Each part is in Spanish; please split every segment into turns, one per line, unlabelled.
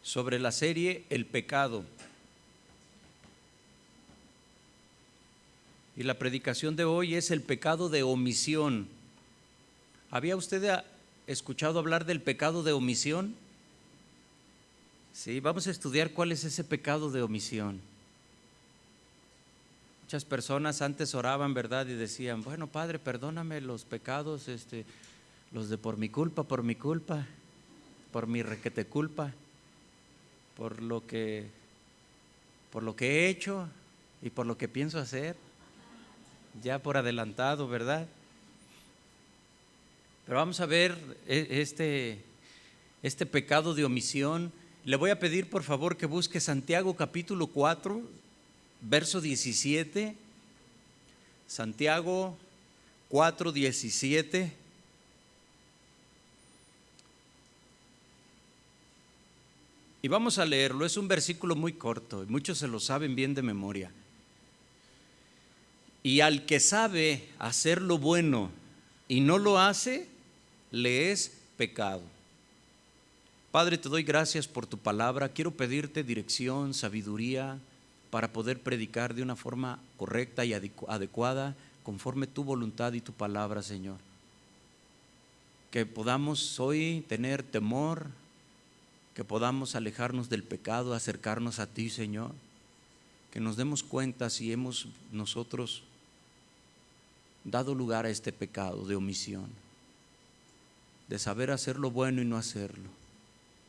sobre la serie El pecado. Y la predicación de hoy es el pecado de omisión. ¿Había usted escuchado hablar del pecado de omisión? Sí, vamos a estudiar cuál es ese pecado de omisión. Muchas personas antes oraban, ¿verdad? Y decían, bueno, Padre, perdóname los pecados, los de por mi culpa, por mi requete culpa, por lo que he hecho y por lo que pienso hacer, ya por adelantado, ¿verdad? Pero vamos a ver este pecado de omisión. Le voy a pedir por favor que busque Santiago capítulo 4, verso 17. Santiago 4, 17. Y vamos a leerlo, es un versículo muy corto, y muchos se lo saben bien de memoria. Y al que sabe hacer lo bueno y no lo hace, le es pecado. Padre, te doy gracias por tu palabra. Quiero pedirte dirección, sabiduría, para poder predicar de una forma correcta y adecuada, conforme tu voluntad y tu palabra, Señor. Que podamos hoy tener temor, que podamos alejarnos del pecado, acercarnos a ti, Señor. Que nos demos cuenta si hemos nosotros dado lugar a este pecado de omisión, de saber hacer lo bueno y no hacerlo.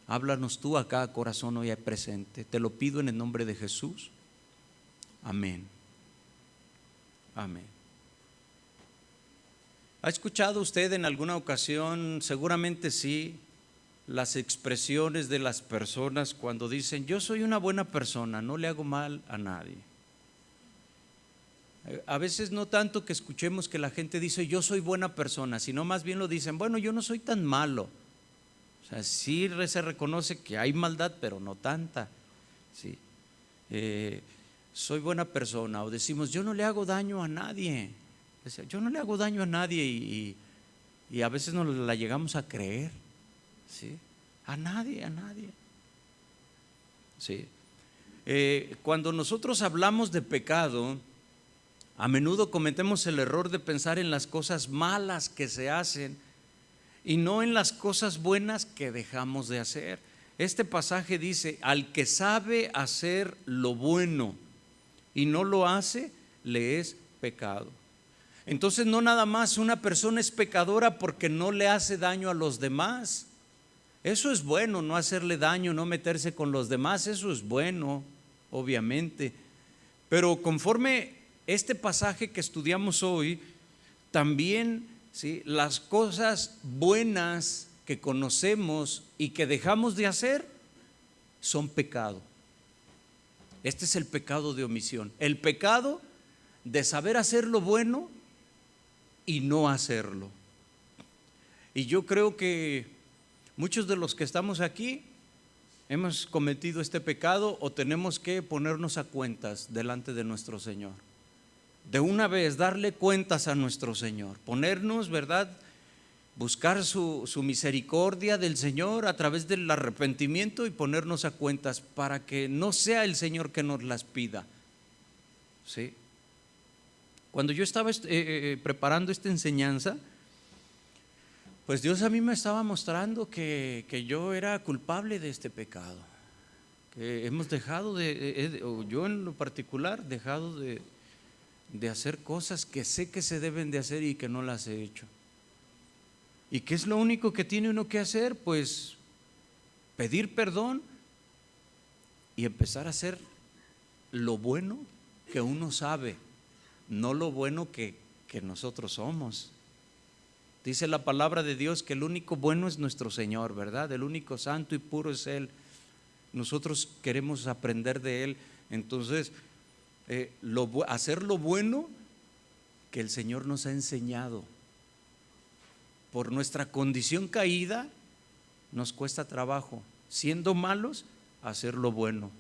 Háblanos tú a cada corazón hoy presente. Te lo pido en el nombre de Jesús. Amén. Amén. ¿Ha escuchado usted en alguna ocasión, seguramente sí, las expresiones de las personas cuando dicen, yo soy una buena persona, no le hago mal a nadie? A veces no tanto que escuchemos que la gente dice, yo soy buena persona, sino más bien lo dicen, bueno, yo no soy tan malo. O sea, sí se reconoce que hay maldad, pero no tanta. Sí. Soy buena persona, o decimos, yo no le hago daño a nadie. Yo no le hago daño a nadie y a veces nos la llegamos a creer. ¿Sí? A nadie. ¿Sí? Cuando nosotros hablamos de pecado, a menudo cometemos el error de pensar en las cosas malas que se hacen y no en las cosas buenas que dejamos de hacer. Este pasaje dice, al que sabe hacer lo bueno y no lo hace, le es pecado. Entonces no nada más una persona es pecadora porque no le hace daño a los demás. Eso es bueno, no hacerle daño, no meterse con los demás, eso es bueno, obviamente. Pero conforme este pasaje que estudiamos hoy, también ¿sí? Las cosas buenas que conocemos y que dejamos de hacer son pecado. Este es el pecado de omisión, el pecado de saber hacer lo bueno y no hacerlo. Y yo creo que muchos de los que estamos aquí hemos cometido este pecado o tenemos que ponernos a cuentas delante de nuestro Señor. De una vez darle cuentas a nuestro Señor, ponernos, ¿verdad? Buscar su misericordia del Señor a través del arrepentimiento y ponernos a cuentas para que no sea el Señor que nos las pida. ¿Sí? Cuando yo estaba preparando esta enseñanza, pues Dios a mí me estaba mostrando que yo era culpable de este pecado, que hemos dejado o yo en lo particular, dejado de hacer cosas que sé que se deben de hacer y que no las he hecho. ¿Y qué es lo único que tiene uno que hacer? Pues pedir perdón y empezar a hacer lo bueno que uno sabe, no lo bueno que nosotros somos. Dice la palabra de Dios que el único bueno es nuestro Señor, ¿verdad? El único santo y puro es Él. Nosotros queremos aprender de Él. Entonces, hacer lo bueno que el Señor nos ha enseñado. Por nuestra condición caída nos cuesta trabajo, siendo malos, hacer lo bueno.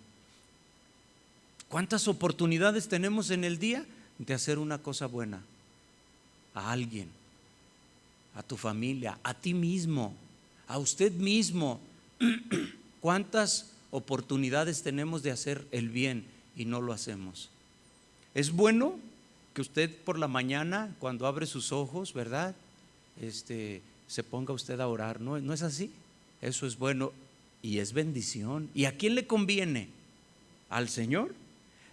¿Cuántas oportunidades tenemos en el día de hacer una cosa buena? A alguien, a tu familia, a ti mismo, a usted mismo. ¿Cuántas oportunidades tenemos de hacer el bien y no lo hacemos? Es bueno que usted por la mañana, cuando abre sus ojos, ¿verdad? Se ponga usted a orar, ¿no? ¿No es así? Eso es bueno y es bendición. ¿Y a quién le conviene? ¿Al Señor?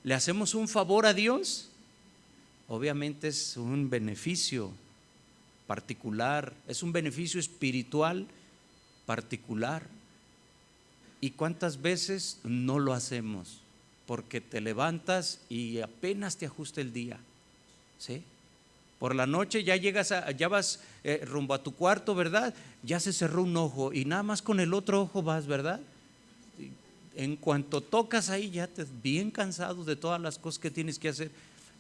¿Le hacemos un favor a Dios? Obviamente es un beneficio particular, es un beneficio espiritual particular. ¿Y cuántas veces no lo hacemos? Porque te levantas y apenas te ajusta el día, ¿sí? Por la noche ya ya vas rumbo a tu cuarto, ¿verdad? Ya se cerró un ojo y nada más con el otro ojo vas, ¿verdad? En cuanto tocas ahí ya te bien cansado de todas las cosas que tienes que hacer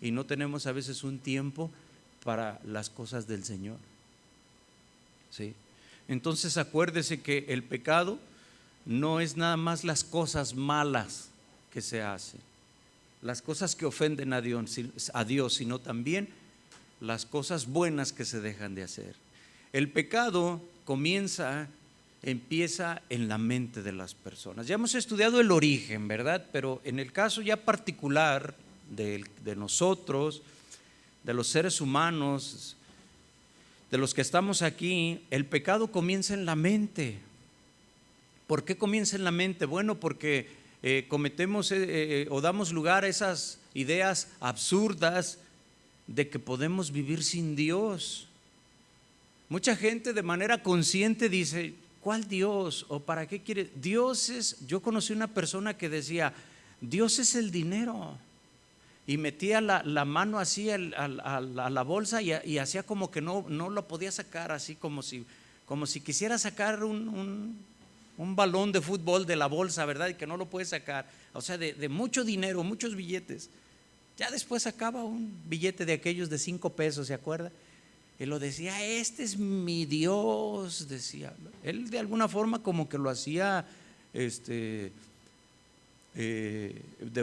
y no tenemos a veces un tiempo para las cosas del Señor, ¿sí? Entonces acuérdese que el pecado no es nada más las cosas malas que se hacen, las cosas que ofenden a Dios, sino también las cosas buenas que se dejan de hacer. El pecado empieza en la mente de las personas. Ya hemos estudiado el origen, ¿verdad? Pero en el caso ya particular de nosotros, de los seres humanos, de los que estamos aquí, el pecado comienza en la mente. ¿Por qué comienza en la mente? Bueno, porque cometemos o damos lugar a esas ideas absurdas de que podemos vivir sin Dios. Mucha gente de manera consciente dice, ¿cuál Dios? ¿O para qué quiere? Yo conocí una persona que decía, Dios es el dinero. Y metía la mano así a la bolsa y hacía como que no lo podía sacar, así como si quisiera sacar un balón de fútbol de la bolsa, ¿verdad? Y que no lo puede sacar. O sea, de mucho dinero, muchos billetes. Ya después sacaba un billete de aquellos de 5 pesos, ¿se acuerda? Y lo decía, este es mi Dios, decía. Él de alguna forma como que lo hacía de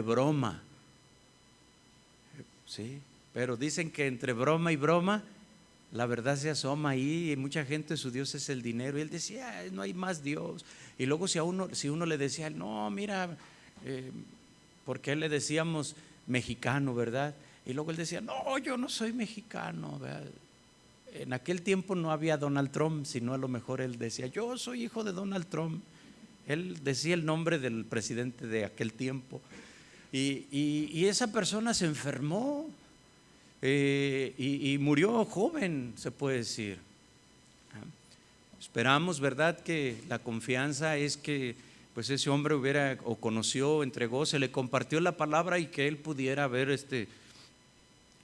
broma, sí. Pero dicen que entre broma y broma la verdad se asoma ahí, y mucha gente su Dios es el dinero. Y él decía, no hay más Dios. Y luego si uno le decía, no, mira, porque a él le decíamos mexicano, ¿verdad? Y luego él decía, no, yo no soy mexicano, ¿verdad? En aquel tiempo no había Donald Trump, sino a lo mejor él decía, yo soy hijo de Donald Trump. Él decía el nombre del presidente de aquel tiempo. Y esa persona se enfermó y murió joven, se puede decir. Esperamos, ¿verdad?, que la confianza es que pues ese hombre conoció, entregó, se le compartió la palabra y que él pudiera haber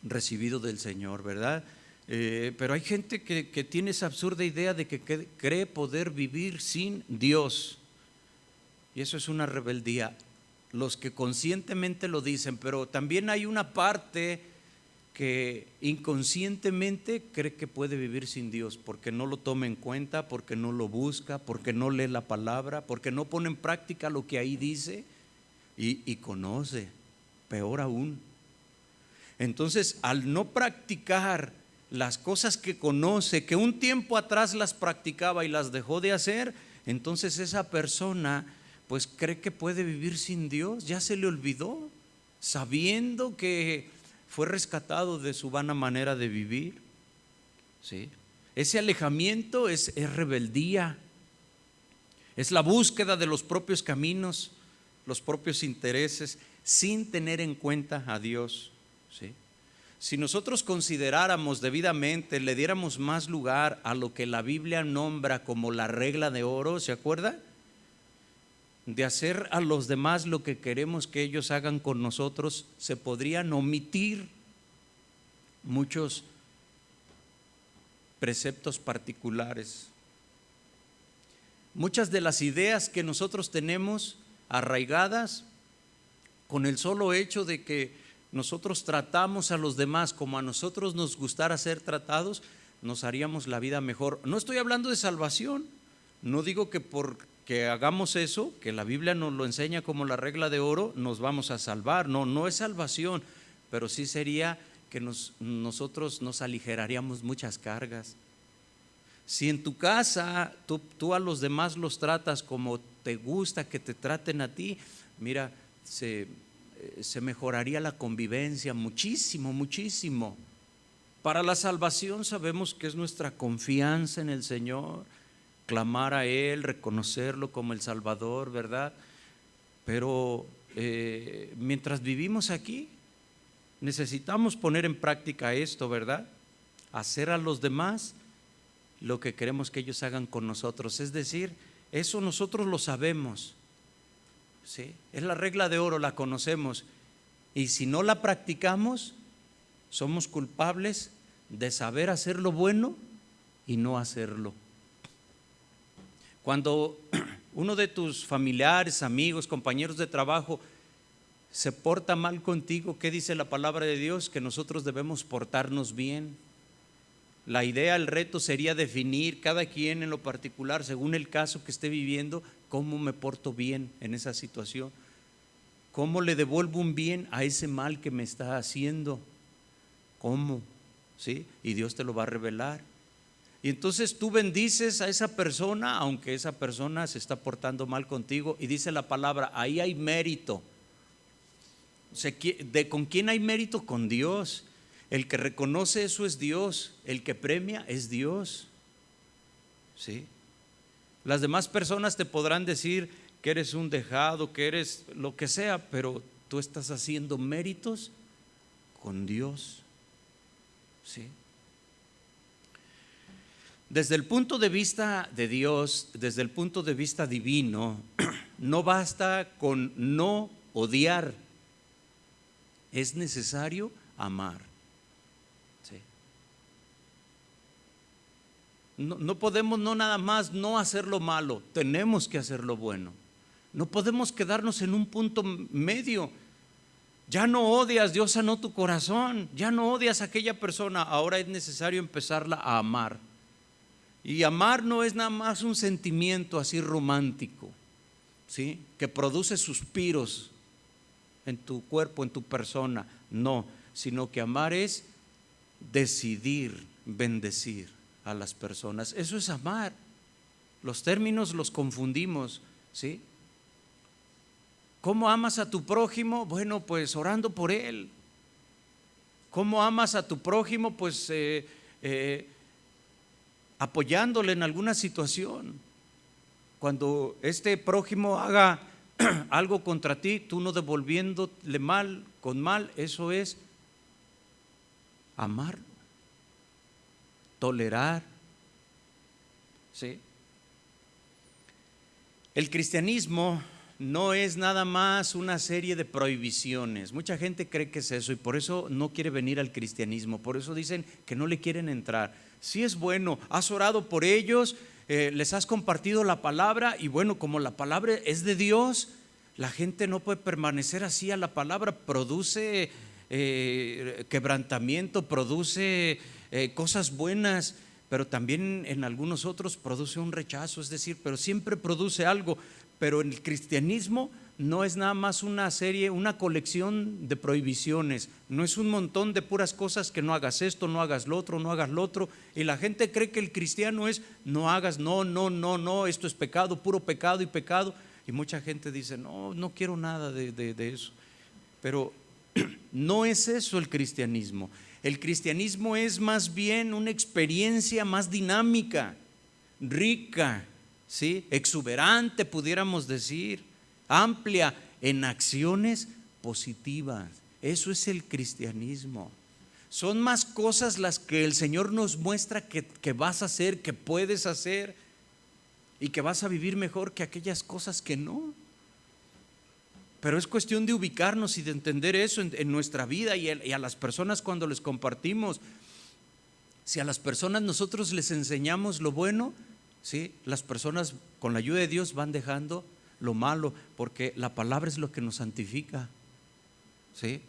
recibido del Señor, ¿verdad? Pero hay gente que tiene esa absurda idea de que cree poder vivir sin Dios, y eso es una rebeldía. Los que conscientemente lo dicen, pero también hay una parte que inconscientemente cree que puede vivir sin Dios, porque no lo toma en cuenta, porque no lo busca, porque no lee la palabra, porque no pone en práctica lo que ahí dice y conoce, peor aún. Entonces, al no practicar las cosas que conoce, que un tiempo atrás las practicaba y las dejó de hacer, entonces esa persona pues cree que puede vivir sin Dios, ya se le olvidó, sabiendo que fue rescatado de su vana manera de vivir, ¿sí? Ese alejamiento es rebeldía, es la búsqueda de los propios caminos, los propios intereses, sin tener en cuenta a Dios, ¿sí? Si nosotros consideráramos debidamente, le diéramos más lugar a lo que la Biblia nombra como la regla de oro, ¿se acuerda? De hacer a los demás lo que queremos que ellos hagan con nosotros, se podrían omitir muchos preceptos particulares. Muchas de las ideas que nosotros tenemos arraigadas con el solo hecho de que nosotros tratamos a los demás como a nosotros nos gustara ser tratados, nos haríamos la vida mejor. No estoy hablando de salvación, no digo que porque hagamos eso, que la Biblia nos lo enseña como la regla de oro, nos vamos a salvar. No es salvación, pero sí sería que nosotros nos aligeraríamos muchas cargas. Si en tu casa tú a los demás los tratas como te gusta que te traten a ti, mira, se mejoraría la convivencia muchísimo, muchísimo. Para la salvación sabemos que es nuestra confianza en el Señor, clamar a Él, reconocerlo como el Salvador, ¿verdad? Pero mientras vivimos aquí, necesitamos poner en práctica esto, ¿verdad? Hacer a los demás lo que queremos que ellos hagan con nosotros. Es decir, eso nosotros lo sabemos, ¿sí? Es la regla de oro, la conocemos. Y si no la practicamos, somos culpables de saber hacer lo bueno y no hacerlo. Cuando uno de tus familiares, amigos, compañeros de trabajo se porta mal contigo, ¿qué dice la palabra de Dios? Que nosotros debemos portarnos bien. La idea, el reto sería definir cada quien en lo particular, según el caso que esté viviendo, cómo me porto bien en esa situación, cómo le devuelvo un bien a ese mal que me está haciendo, cómo, ¿sí? Y Dios te lo va a revelar. Y entonces tú bendices a esa persona, aunque esa persona se está portando mal contigo, y dice la palabra, ahí hay mérito. ¿Con quién hay mérito? Con Dios. El que reconoce eso es Dios, el que premia es Dios, ¿sí? Las demás personas te podrán decir que eres un dejado, que eres lo que sea, pero tú estás haciendo méritos con Dios, ¿sí? Desde el punto de vista de Dios, desde el punto de vista divino, no basta con no odiar, es necesario amar. Sí. No podemos no nada más no hacer lo malo, tenemos que hacer lo bueno. No podemos quedarnos en un punto medio. Ya no odias, Dios sanó tu corazón, ya no odias a aquella persona, ahora es necesario empezarla a amar. Y amar no es nada más un sentimiento así romántico, ¿sí? Que produce suspiros en tu cuerpo, en tu persona, no, sino que amar es decidir bendecir a las personas. Eso es amar. Los términos los confundimos, ¿sí? ¿Cómo amas a tu prójimo? Bueno, pues orando por él. ¿Cómo amas a tu prójimo? Pues apoyándole en alguna situación. Cuando este prójimo haga algo contra ti, tú no devolviéndole mal con mal, eso es amar, tolerar, ¿sí? El cristianismo no es nada más una serie de prohibiciones. Mucha gente cree que es eso y por eso no quiere venir al cristianismo, por eso dicen que no le quieren entrar. Sí es bueno, has orado por ellos, les has compartido la palabra y bueno, como la palabra es de Dios, la gente no puede permanecer así a la palabra, produce quebrantamiento, produce cosas buenas, pero también en algunos otros produce un rechazo, es decir, pero siempre produce algo. Pero en el cristianismo no es nada más una serie, una colección de prohibiciones, no es un montón de puras cosas que no hagas esto, no hagas lo otro, no hagas lo otro, y la gente cree que el cristiano es no hagas, no, esto es pecado, puro pecado y pecado, y mucha gente dice no quiero nada de eso, pero no es eso el cristianismo. El cristianismo es más bien una experiencia más dinámica, rica, ¿sí? Exuberante, pudiéramos decir, amplia en acciones positivas. Eso es el cristianismo. Son más cosas las que el Señor nos muestra que vas a hacer, que puedes hacer y que vas a vivir mejor que aquellas cosas que no. Pero es cuestión de ubicarnos y de entender eso en nuestra vida y a las personas cuando les compartimos. Si a las personas nosotros les enseñamos lo bueno, ¿sí? Las personas con la ayuda de Dios van dejando lo malo, porque la palabra es lo que nos santifica, ¿sí?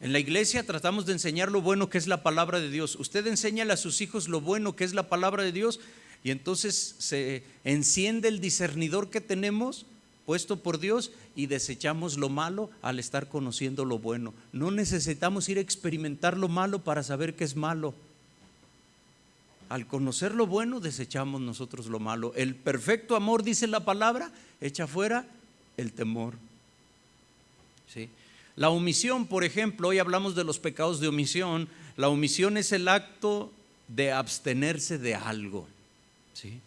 En la iglesia tratamos de enseñar lo bueno que es la palabra de Dios. Usted enséñale a sus hijos lo bueno que es la palabra de Dios y entonces se enciende el discernidor que tenemos puesto por Dios y desechamos lo malo al estar conociendo lo bueno. No necesitamos ir a experimentar lo malo para saber que es malo. al conocer lo bueno, desechamos nosotros lo malo. El perfecto amor, dice la palabra, echa fuera el temor. ¿Sí? La omisión, por ejemplo, hoy hablamos de los pecados de omisión. La omisión es el acto de abstenerse de algo. ¿Sí?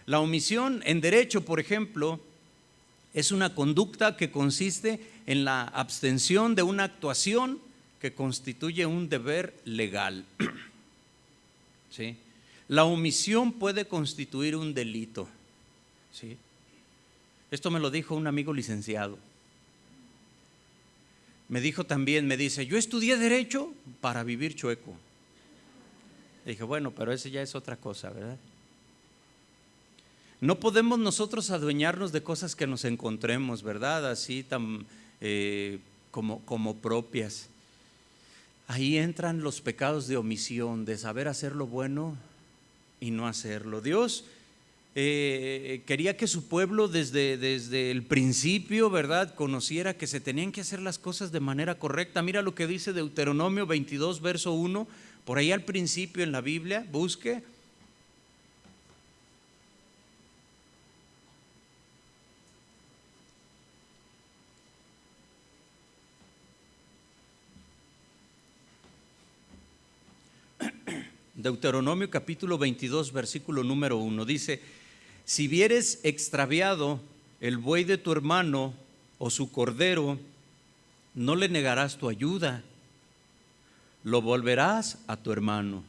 La omisión en derecho, por ejemplo, es una conducta que consiste en la abstención de una actuación que constituye un deber legal. ¿Sí? La omisión puede constituir un delito. ¿Sí? Esto me lo dijo un amigo licenciado. Me dijo también, me dice, yo estudié derecho para vivir chueco. Dije, bueno, pero eso ya es otra cosa, ¿verdad? No podemos nosotros adueñarnos de cosas que nos encontremos, ¿verdad? Así tan como propias. Ahí entran los pecados de omisión, de saber hacer lo bueno y no hacerlo. Dios quería que su pueblo desde el principio, ¿verdad?, conociera que se tenían que hacer las cosas de manera correcta. Mira lo que dice Deuteronomio 22, verso 1, por ahí al principio en la Biblia, busque. Deuteronomio capítulo 22, versículo número 1, dice: si vieres extraviado el buey de tu hermano o su cordero, no le negarás tu ayuda, lo volverás a tu hermano.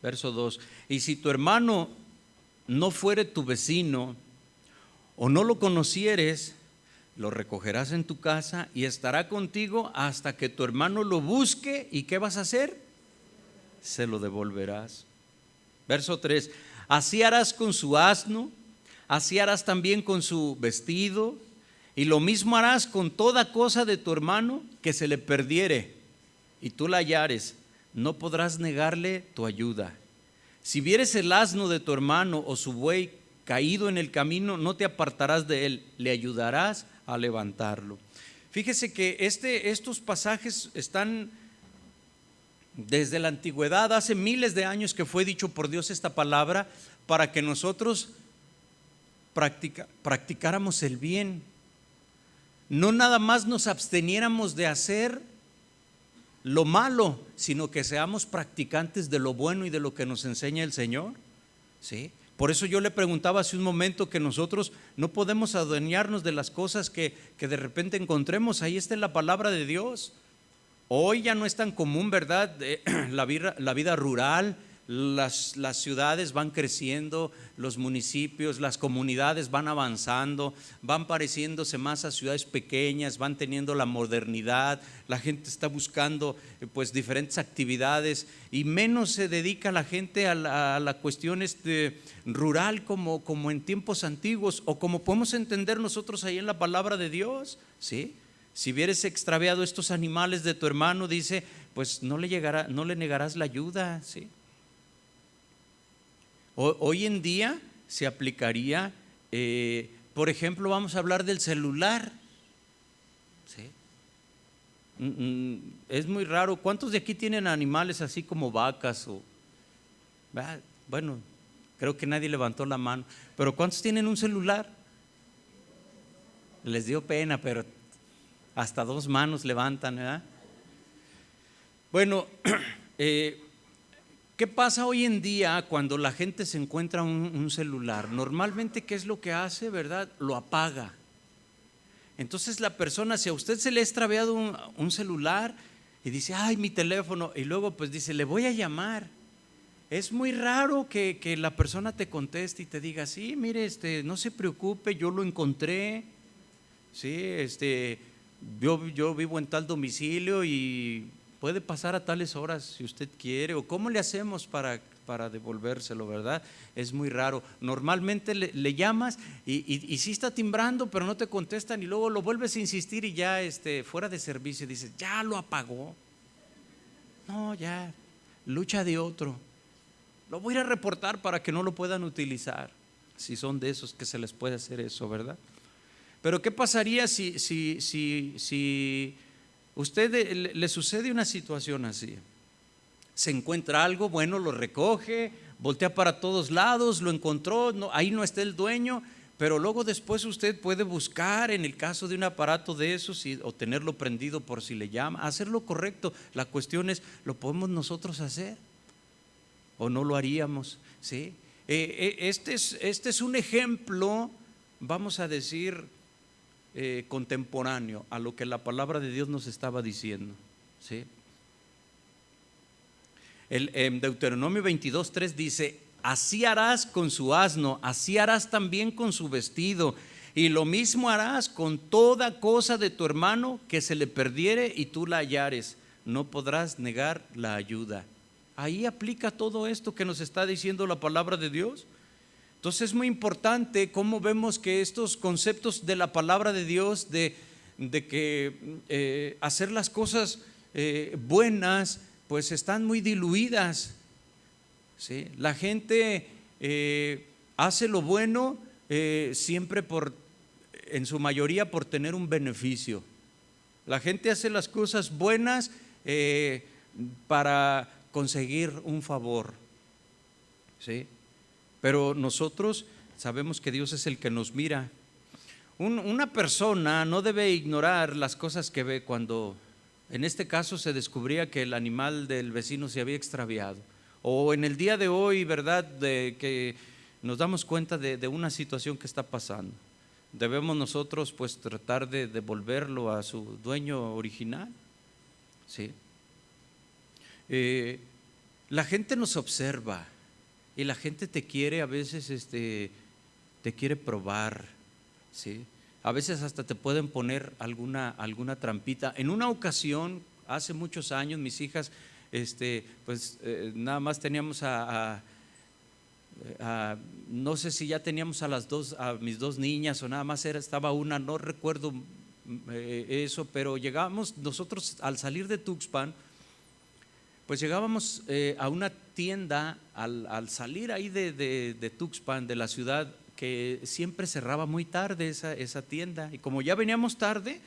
Verso 2, y si tu hermano no fuere tu vecino o no lo conocieres, lo recogerás en tu casa y estará contigo hasta que tu hermano lo busque. ¿Y qué vas a hacer? Se lo devolverás. Verso 3, así harás con su asno, así harás también con su vestido, y lo mismo harás con toda cosa de tu hermano que se le perdiere y tú la hallares, no podrás negarle tu ayuda. Si vieres el asno de tu hermano o su buey caído en el camino, no te apartarás de él, le ayudarás a levantarlo. Fíjese que estos pasajes están desde la antigüedad, hace miles de años que fue dicho por Dios esta palabra para que nosotros practicáramos el bien. No nada más nos absteniéramos de hacer lo malo, sino que seamos practicantes de lo bueno y de lo que nos enseña el Señor. ¿Sí? Por eso yo le preguntaba hace un momento que nosotros no podemos adueñarnos de las cosas que de repente encontremos. Ahí está en la palabra de Dios. Hoy ya no es tan común, ¿verdad? La vida rural, las ciudades van creciendo, los municipios, las comunidades van avanzando, van pareciéndose más a ciudades pequeñas, van teniendo la modernidad, la gente está buscando pues diferentes actividades y menos se dedica la gente a la cuestión rural como en tiempos antiguos o como podemos entender nosotros ahí en la palabra de Dios, ¿sí? Si vieres extraviado estos animales de tu hermano, dice, pues no le negarás la ayuda, ¿sí? Hoy en día se aplicaría, por ejemplo, vamos a hablar del celular, ¿sí? Es muy raro. ¿Cuántos de aquí tienen animales así como vacas? Bueno, creo que nadie levantó la mano, pero ¿cuántos tienen un celular? Les dio pena, pero hasta 2 manos levantan, ¿verdad? Bueno, ¿qué pasa hoy en día cuando la gente se encuentra un celular? Normalmente, ¿qué es lo que hace, verdad? Lo apaga. Entonces la persona, si a usted se le ha extraviado un celular y dice, ay, mi teléfono, y luego pues dice, le voy a llamar. Es muy raro que la persona te conteste y te diga, sí, mire, no se preocupe, yo lo encontré, sí, yo vivo en tal domicilio y puede pasar a tales horas si usted quiere, o cómo le hacemos para devolvérselo, ¿verdad? Es muy raro. Normalmente le llamas y sí está timbrando, pero no te contestan y luego lo vuelves a insistir y ya fuera de servicio dices, ya lo apagó. No, ya, lucha de otro. Lo voy a ir a reportar para que no lo puedan utilizar, si son de esos que se les puede hacer eso, ¿verdad? Pero ¿qué pasaría si usted le sucede una situación así? Se encuentra algo, bueno, lo recoge, voltea para todos lados, lo encontró, no, ahí no está el dueño, pero luego después usted puede buscar en el caso de un aparato de esos o tenerlo prendido por si le llama, hacer lo correcto. La cuestión es, ¿lo podemos nosotros hacer o no lo haríamos? ¿Sí? Este es un ejemplo, vamos a decir, contemporáneo a lo que la palabra de Dios nos estaba diciendo. ¿Sí? En Deuteronomio 22:3 dice: así harás con su asno, así harás también con su vestido, y lo mismo harás con toda cosa de tu hermano que se le perdiere y tú la hallares, no podrás negar la ayuda. Ahí aplica todo esto que nos está diciendo la palabra de Dios. Entonces es muy importante cómo vemos que estos conceptos de la palabra de Dios, de que hacer las cosas buenas, pues están muy diluidas. ¿Sí? La gente hace lo bueno siempre en su mayoría por tener un beneficio. La gente hace las cosas buenas para conseguir un favor. ¿Sí? Pero nosotros sabemos que Dios es el que nos mira. Una persona no debe ignorar las cosas que ve cuando, en este caso, se descubría que el animal del vecino se había extraviado. O en el día de hoy, ¿verdad?, de que nos damos cuenta de una situación que está pasando. Debemos nosotros pues tratar de devolverlo a su dueño original. ¿Sí? La gente nos observa y la gente te quiere a veces, te quiere probar. ¿Sí? A veces hasta te pueden poner alguna trampita. En una ocasión, hace muchos años, mis hijas, nada más teníamos no sé si ya teníamos a mis dos niñas o nada más estaba una, no recuerdo eso, pero llegábamos nosotros al salir de Tuxpan, pues llegábamos a una tienda al salir ahí de Tuxpan, de la ciudad, que siempre cerraba muy tarde esa tienda, y como ya veníamos tarde,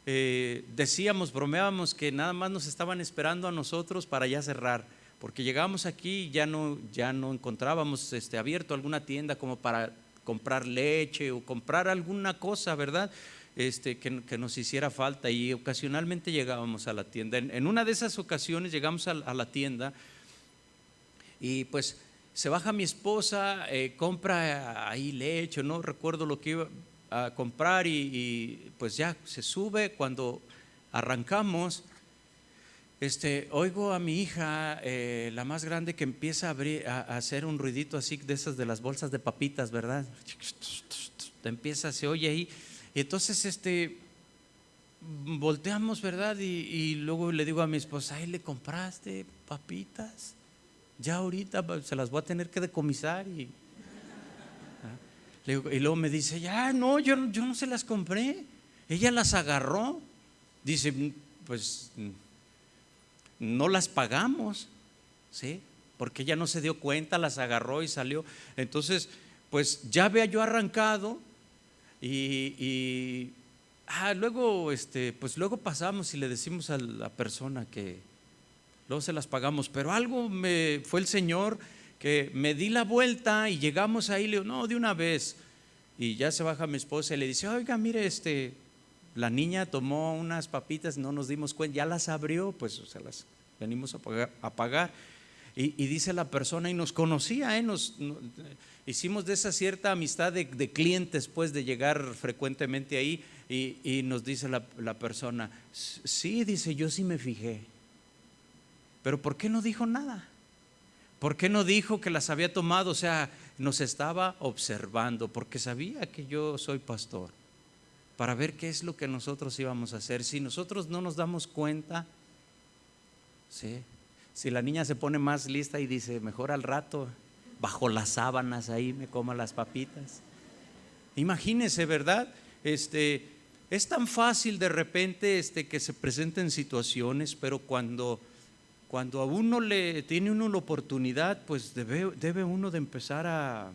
decíamos, bromeábamos que nada más nos estaban esperando a nosotros para ya cerrar, porque llegábamos aquí y ya no encontrábamos abierto alguna tienda como para comprar leche o comprar alguna cosa, ¿verdad?, que nos hiciera falta, y ocasionalmente llegábamos a la tienda. En una de esas ocasiones llegamos a la tienda y pues se baja mi esposa, compra ahí leche, no recuerdo lo que iba a comprar, y pues ya se sube. Cuando arrancamos, oigo a mi hija, la más grande, que empieza a hacer un ruidito así de esas de las bolsas de papitas, ¿verdad? Se oye ahí, y entonces volteamos, ¿verdad? Y luego le digo a mi esposa: ¿ahí le compraste papitas? Ya ahorita se las voy a tener que decomisar. Y luego me dice: ya no, yo no se las compré, ella las agarró. Dice: pues no las pagamos, ¿sí? Porque ella no se dio cuenta, las agarró y salió. Entonces pues ya había yo arrancado, y luego pues luego pasamos y le decimos a la persona que luego se las pagamos, pero algo fue el Señor, que me di la vuelta y llegamos ahí. Le digo: no, de una vez. Y ya se baja mi esposa y le dice: oiga, mire, la niña tomó unas papitas, no nos dimos cuenta, ya las abrió, pues se las venimos a pagar. Y dice la persona, y nos conocía, hicimos de esa cierta amistad de clientes, pues, de llegar frecuentemente ahí, y nos dice la persona: sí, dice, yo sí me fijé. Pero ¿por qué no dijo nada? ¿Por qué no dijo que las había tomado? O sea, nos estaba observando, porque sabía que yo soy pastor, para ver qué es lo que nosotros íbamos a hacer. Si nosotros no nos damos cuenta, ¿sí? Si la niña se pone más lista y dice: mejor al rato, bajo las sábanas ahí me como las papitas. Imagínese, ¿verdad? Es tan fácil de repente que se presenten situaciones, pero cuando a uno tiene uno la oportunidad, pues debe uno de empezar a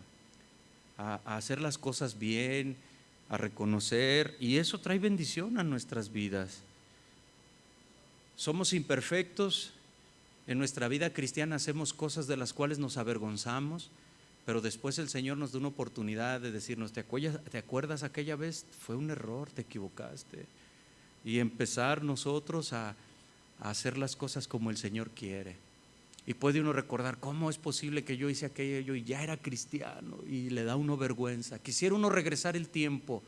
hacer las cosas bien, a reconocer, y eso trae bendición a nuestras vidas. Somos imperfectos, En nuestra vida cristiana hacemos cosas de las cuales nos avergonzamos, pero después el Señor nos da una oportunidad de decirnos: ¿te acuerdas aquella vez? Fue un error, te equivocaste. Y empezar nosotros a hacer las cosas como el Señor quiere. Y puede uno recordar: ¿cómo es posible que yo hice aquello y ya era cristiano? Y le da uno vergüenza. Quisiera uno regresar el tiempo,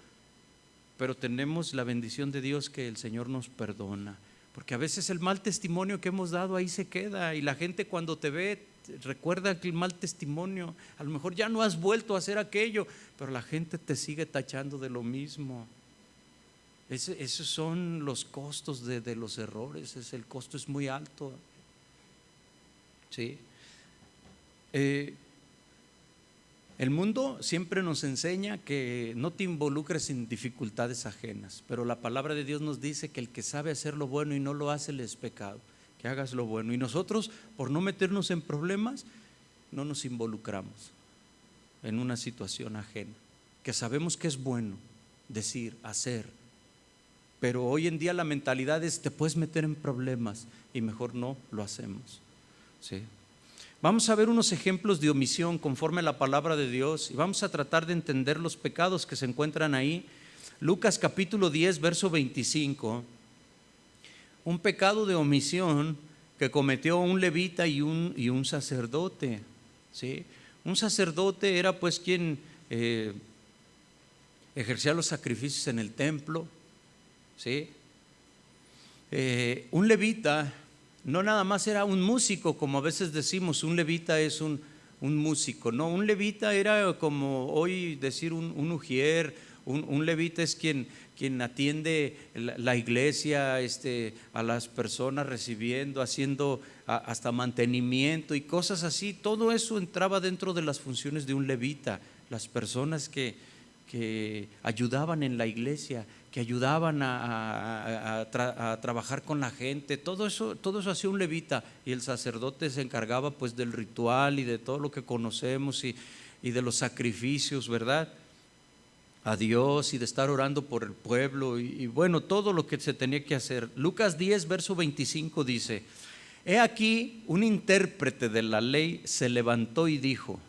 pero tenemos la bendición de Dios que el Señor nos perdona. Porque a veces el mal testimonio que hemos dado ahí se queda, y la gente cuando te ve recuerda que el mal testimonio, a lo mejor ya no has vuelto a hacer aquello, pero la gente te sigue tachando de lo mismo. Esos son los costos de los errores. El costo es muy alto. ¿Sí? El mundo siempre nos enseña que no te involucres en dificultades ajenas, pero la palabra de Dios nos dice que el que sabe hacer lo bueno y no lo hace le es pecado. Que hagas lo bueno. Y nosotros, por no meternos en problemas, no nos involucramos en una situación ajena, que sabemos que es bueno decir, hacer, pero hoy en día la mentalidad es: te puedes meter en problemas, y mejor no lo hacemos. ¿Sí? Vamos a ver unos ejemplos de omisión conforme a la palabra de Dios, y vamos a tratar de entender los pecados que se encuentran ahí. Lucas capítulo 10, verso 25. Un pecado de omisión que cometió un levita y un sacerdote. ¿Sí? Un sacerdote era pues quien ejercía los sacrificios en el templo. ¿Sí? Un levita no nada más era un músico, como a veces decimos, un levita es un músico. No, un levita era como hoy decir un ujier. Un levita es quien atiende la iglesia, a las personas recibiendo, haciendo hasta mantenimiento y cosas así. Todo eso entraba dentro de las funciones de un levita. Las personas que ayudaban en la iglesia, que ayudaban a trabajar con la gente, todo eso hacía un levita. Y el sacerdote se encargaba pues del ritual y de todo lo que conocemos y de los sacrificios, ¿verdad?, a Dios, y de estar orando por el pueblo y bueno, todo lo que se tenía que hacer. Lucas 10, verso 25 dice: he aquí un intérprete de la ley se levantó y dijo,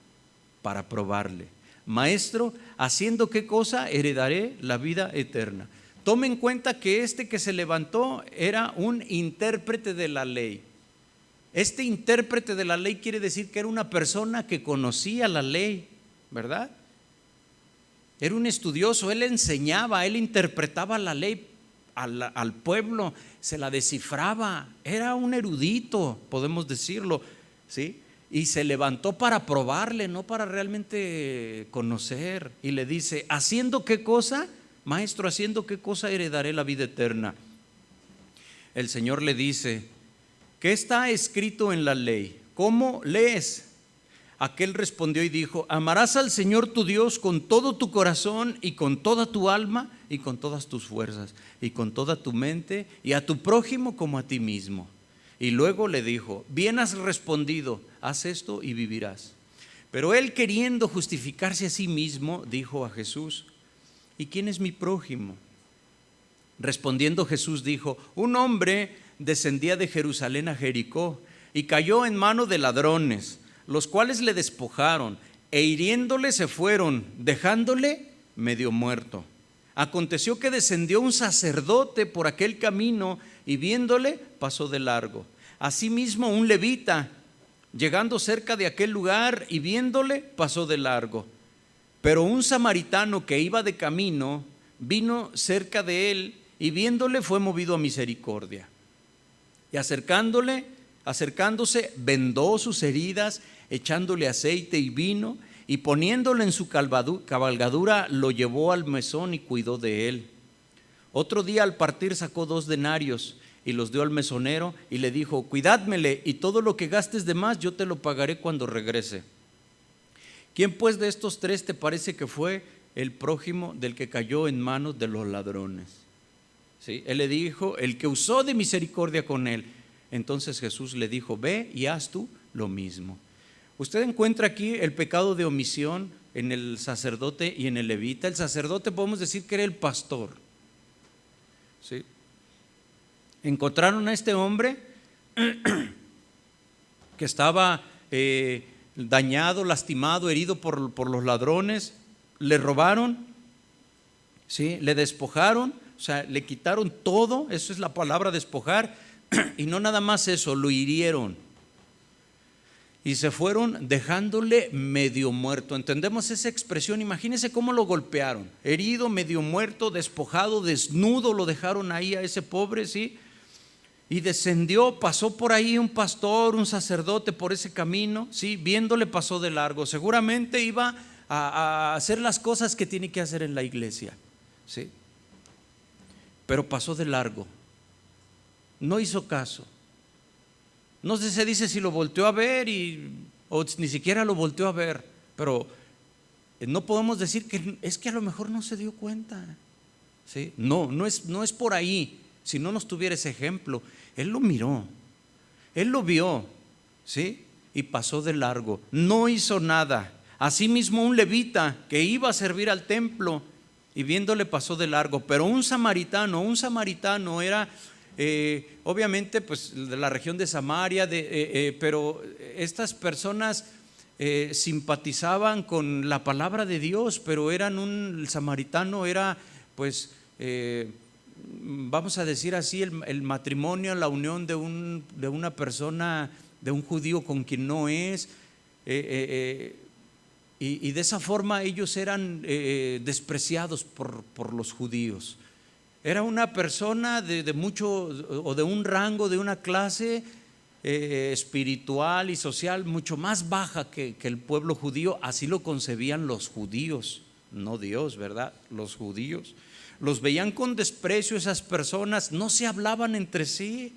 para probarle: maestro, ¿haciendo qué cosa heredaré la vida eterna? Tome en cuenta que que se levantó era un intérprete de la ley. Este intérprete de la ley quiere decir que era una persona que conocía la ley, ¿verdad? Era un estudioso, él enseñaba, él interpretaba la ley al pueblo, se la descifraba, era un erudito, podemos decirlo, ¿sí? Y se levantó para probarle, no para realmente conocer. Y le dice: ¿haciendo qué cosa? Maestro, ¿haciendo qué cosa heredaré la vida eterna? El Señor le dice: ¿qué está escrito en la ley? ¿Cómo lees? Aquel respondió y dijo: amarás al Señor tu Dios con todo tu corazón y con toda tu alma y con todas tus fuerzas y con toda tu mente, y a tu prójimo como a ti mismo. Y luego le dijo: bien has respondido, haz esto y vivirás. Pero él, queriendo justificarse a sí mismo, dijo a Jesús: ¿y quién es mi prójimo? Respondiendo Jesús dijo: un hombre descendía de Jerusalén a Jericó y cayó en mano de ladrones, los cuales le despojaron e hiriéndole se fueron, dejándole medio muerto. Aconteció que descendió un sacerdote por aquel camino y viéndole pasó de largo. Asimismo un levita, llegando cerca de aquel lugar y viéndole pasó de largo. Pero un samaritano que iba de camino vino cerca de él y viéndole fue movido a misericordia. Y acercándose vendó sus heridas, echándole aceite y vino, y poniéndolo en su cabalgadura lo llevó al mesón y cuidó de él. Otro día al partir sacó 2 denarios y los dio al mesonero y le dijo: cuidádmele, y todo lo que gastes de más yo te lo pagaré cuando regrese. ¿Quién pues de estos 3 te parece que fue el prójimo del que cayó en manos de los ladrones? ¿Sí? Él le dijo: el que usó de misericordia con él. Entonces Jesús le dijo: ve y haz tú lo mismo. Usted encuentra aquí el pecado de omisión en el sacerdote y en el levita. El sacerdote podemos decir que era el pastor. ¿Sí? Encontraron a este hombre que estaba dañado, lastimado, herido por los ladrones. Le robaron, ¿sí? Le despojaron, o sea, le quitaron todo, eso es la palabra despojar, y no nada más eso, lo hirieron. Y se fueron dejándole medio muerto. ¿Entendemos esa expresión? Imagínense cómo lo golpearon. Herido, medio muerto, despojado, desnudo, lo dejaron ahí a ese pobre, ¿sí? Y descendió, pasó por ahí un pastor, un sacerdote por ese camino, ¿sí? Viéndole pasó de largo. Seguramente iba a hacer las cosas que tiene que hacer en la iglesia, ¿sí? Pero pasó de largo. No hizo caso. No sé, se dice si lo volteó a ver o ni siquiera lo volteó a ver, pero no podemos decir que es que a lo mejor no se dio cuenta, ¿sí? No es por ahí. Si no nos tuviera ese ejemplo, él lo miró, él lo vio, ¿sí? Y pasó de largo, no hizo nada. Asimismo un levita que iba a servir al templo y viéndole pasó de largo, pero un samaritano era obviamente pues de la región de Samaria, pero estas personas simpatizaban con la palabra de Dios, pero el samaritano era pues vamos a decir así, el matrimonio, la unión de una persona, de un judío con quien no es, y de esa forma ellos eran despreciados por los judíos. Era una persona de mucho o de un rango, de una clase espiritual y social mucho más baja que el pueblo judío. Así lo concebían los judíos, no Dios, ¿verdad? Los judíos los veían con desprecio. Esas personas no se hablaban entre sí.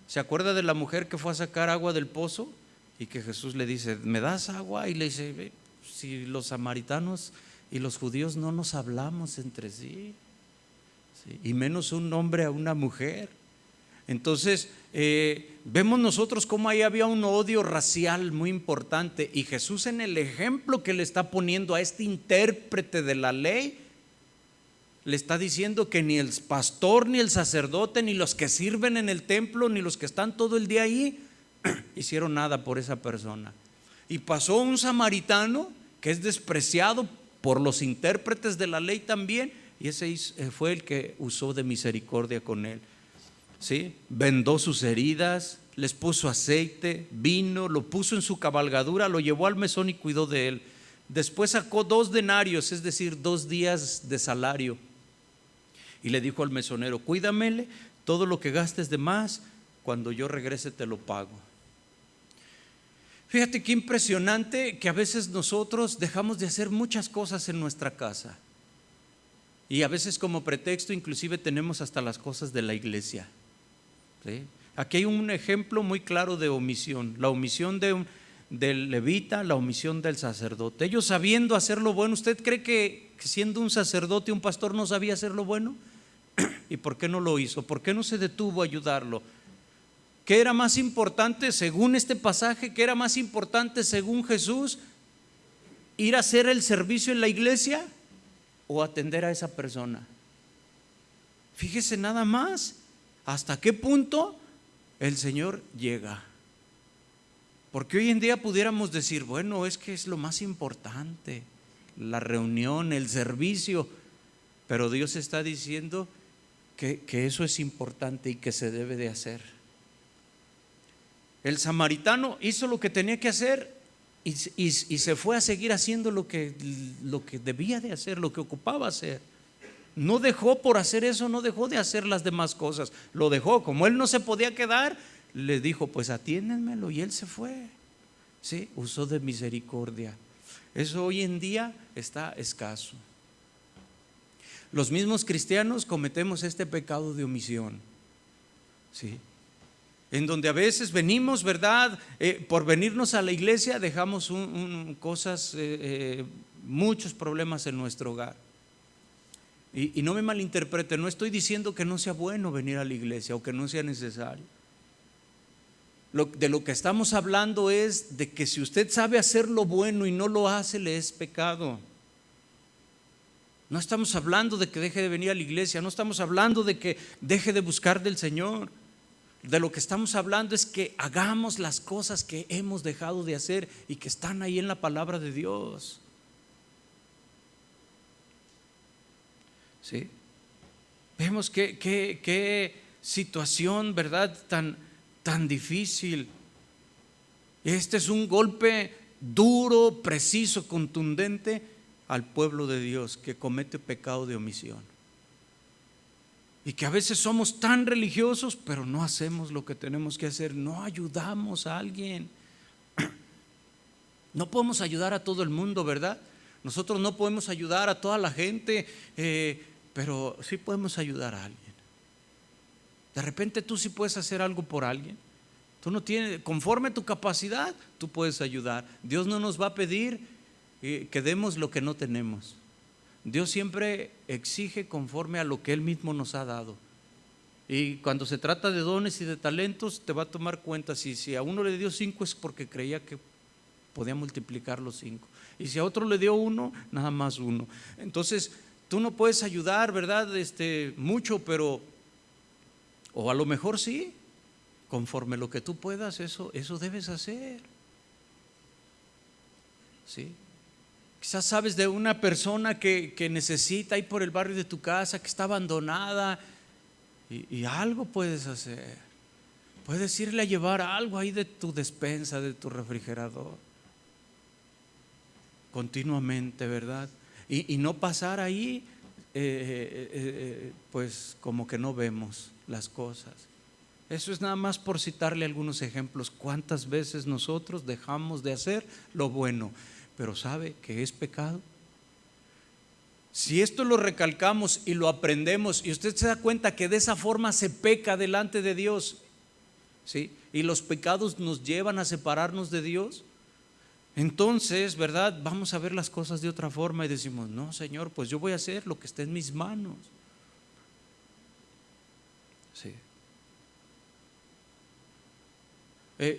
¿Se acuerda de la mujer que fue a sacar agua del pozo y que Jesús le dice, ¿me das agua? Y le dice, si los samaritanos y los judíos no nos hablamos entre sí, ¿sí? Y menos un hombre a una mujer. Entonces vemos nosotros cómo ahí había un odio racial muy importante, y Jesús, en el ejemplo que le está poniendo a este intérprete de la ley, le está diciendo que ni el pastor, ni el sacerdote, ni los que sirven en el templo, ni los que están todo el día ahí hicieron nada por esa persona. Y pasó un samaritano que es despreciado por los intérpretes de la ley también, y ese fue el que usó de misericordia con él, ¿sí? Vendó sus heridas, les puso aceite, vino, lo puso en su cabalgadura, lo llevó al mesón y cuidó de él. Después sacó 2 denarios, es decir, 2 días de salario, y le dijo al mesonero, cuídamele, todo lo que gastes de más, cuando yo regrese te lo pago. Fíjate qué impresionante que a veces nosotros dejamos de hacer muchas cosas en nuestra casa, y a veces como pretexto inclusive tenemos hasta las cosas de la iglesia, ¿sí? Aquí hay un ejemplo muy claro de omisión, la omisión del levita, la omisión del sacerdote. Ellos sabiendo hacer lo bueno. ¿Usted cree que siendo un sacerdote, un pastor, no sabía hacer lo bueno? ¿Y por qué no lo hizo? ¿Por qué no se detuvo a ayudarlo? ¿Qué era más importante según este pasaje? ¿Qué era más importante según Jesús? ¿Ir a hacer el servicio en la iglesia o atender a esa persona? Fíjese nada más hasta qué punto el Señor llega. Porque hoy en día pudiéramos decir, bueno, es que es lo más importante, la reunión, el servicio, pero Dios está diciendo que eso es importante y que se debe de hacer. El samaritano hizo lo que tenía que hacer y se fue a seguir haciendo lo que debía de hacer, lo que ocupaba hacer. No dejó por hacer eso, no dejó de hacer las demás cosas, lo dejó. Como él no se podía quedar, le dijo, pues atiéndenmelo, y él se fue, ¿sí? Usó de misericordia. Eso hoy en día está escaso. Los mismos cristianos cometemos este pecado de omisión, ¿sí? En donde a veces venimos, ¿verdad? Por venirnos a la iglesia dejamos cosas, muchos problemas en nuestro hogar. Y no me malinterprete, no estoy diciendo que no sea bueno venir a la iglesia o que no sea necesario. De lo que estamos hablando es de que si usted sabe hacer lo bueno y no lo hace, le es pecado. No estamos hablando de que deje de venir a la iglesia, no estamos hablando de que deje de buscar del Señor. de lo que estamos hablando es que hagamos las cosas que hemos dejado de hacer y que están ahí en la palabra de Dios. ¿Sí? Vemos qué situación, ¿verdad? Tan difícil. Este es un golpe duro, preciso, contundente al pueblo de Dios que comete pecado de omisión. Y que a veces somos tan religiosos, pero no hacemos lo que tenemos que hacer, no ayudamos a alguien. No podemos ayudar a todo el mundo, ¿verdad? Nosotros no podemos ayudar a toda la gente, pero sí podemos ayudar a alguien. De repente tú sí puedes hacer algo por alguien. Tú no tienes, conforme a tu capacidad, tú puedes ayudar. Dios no nos va a pedir que demos lo que no tenemos. Dios siempre exige conforme a lo que Él mismo nos ha dado. Y cuando se trata de dones y de talentos, te va a tomar cuenta. Si a uno le dio 5 es porque creía que podía multiplicar los 5. Y si a otro le dio 1, nada más 1. Entonces, tú no puedes ayudar, ¿verdad? Mucho, pero, o a lo mejor sí, conforme lo que tú puedas, eso debes hacer. ¿Sí? Quizás sabes de una persona que necesita ir por el barrio de tu casa, que está abandonada, y algo puedes hacer. Puedes irle a llevar algo ahí de tu despensa, de tu refrigerador, continuamente, ¿verdad? Y no pasar ahí, pues como que no vemos las cosas. Eso es nada más por citarle algunos ejemplos. ¿Cuántas veces nosotros dejamos de hacer lo bueno? Pero ¿sabe que es pecado? Si esto lo recalcamos y lo aprendemos, y usted se da cuenta que de esa forma se peca delante de Dios, ¿sí? Y los pecados nos llevan a separarnos de Dios, entonces, ¿verdad? Vamos a ver las cosas de otra forma y decimos, no, Señor, pues yo voy a hacer lo que esté en mis manos. Sí.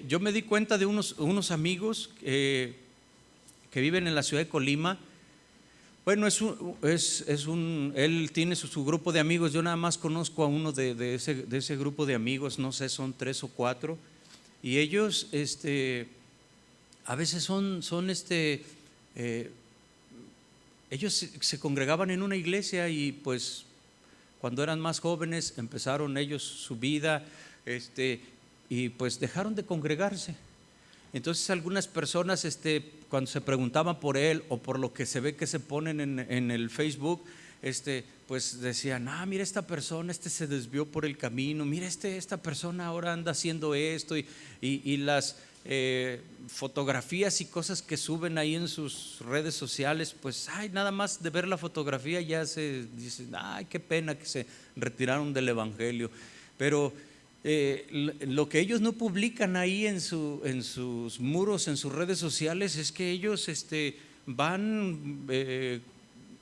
Yo me di cuenta de unos amigos que viven en la ciudad de Colima. Bueno, él tiene su grupo de amigos. Yo nada más conozco a uno de ese grupo de amigos, no sé, son 3 o 4. Y ellos a veces ellos se congregaban en una iglesia y pues cuando eran más jóvenes empezaron ellos su vida y pues dejaron de congregarse. Entonces algunas personas cuando se preguntaban por él o por lo que se ve que se ponen en el Facebook, pues decían, mira esta persona, se desvió por el camino, mira esta persona ahora anda haciendo esto y las fotografías y cosas que suben ahí en sus redes sociales, pues nada más de ver la fotografía ya se dice, qué pena que se retiraron del evangelio. Pero lo que ellos no publican ahí en sus muros, en sus redes sociales, es que ellos van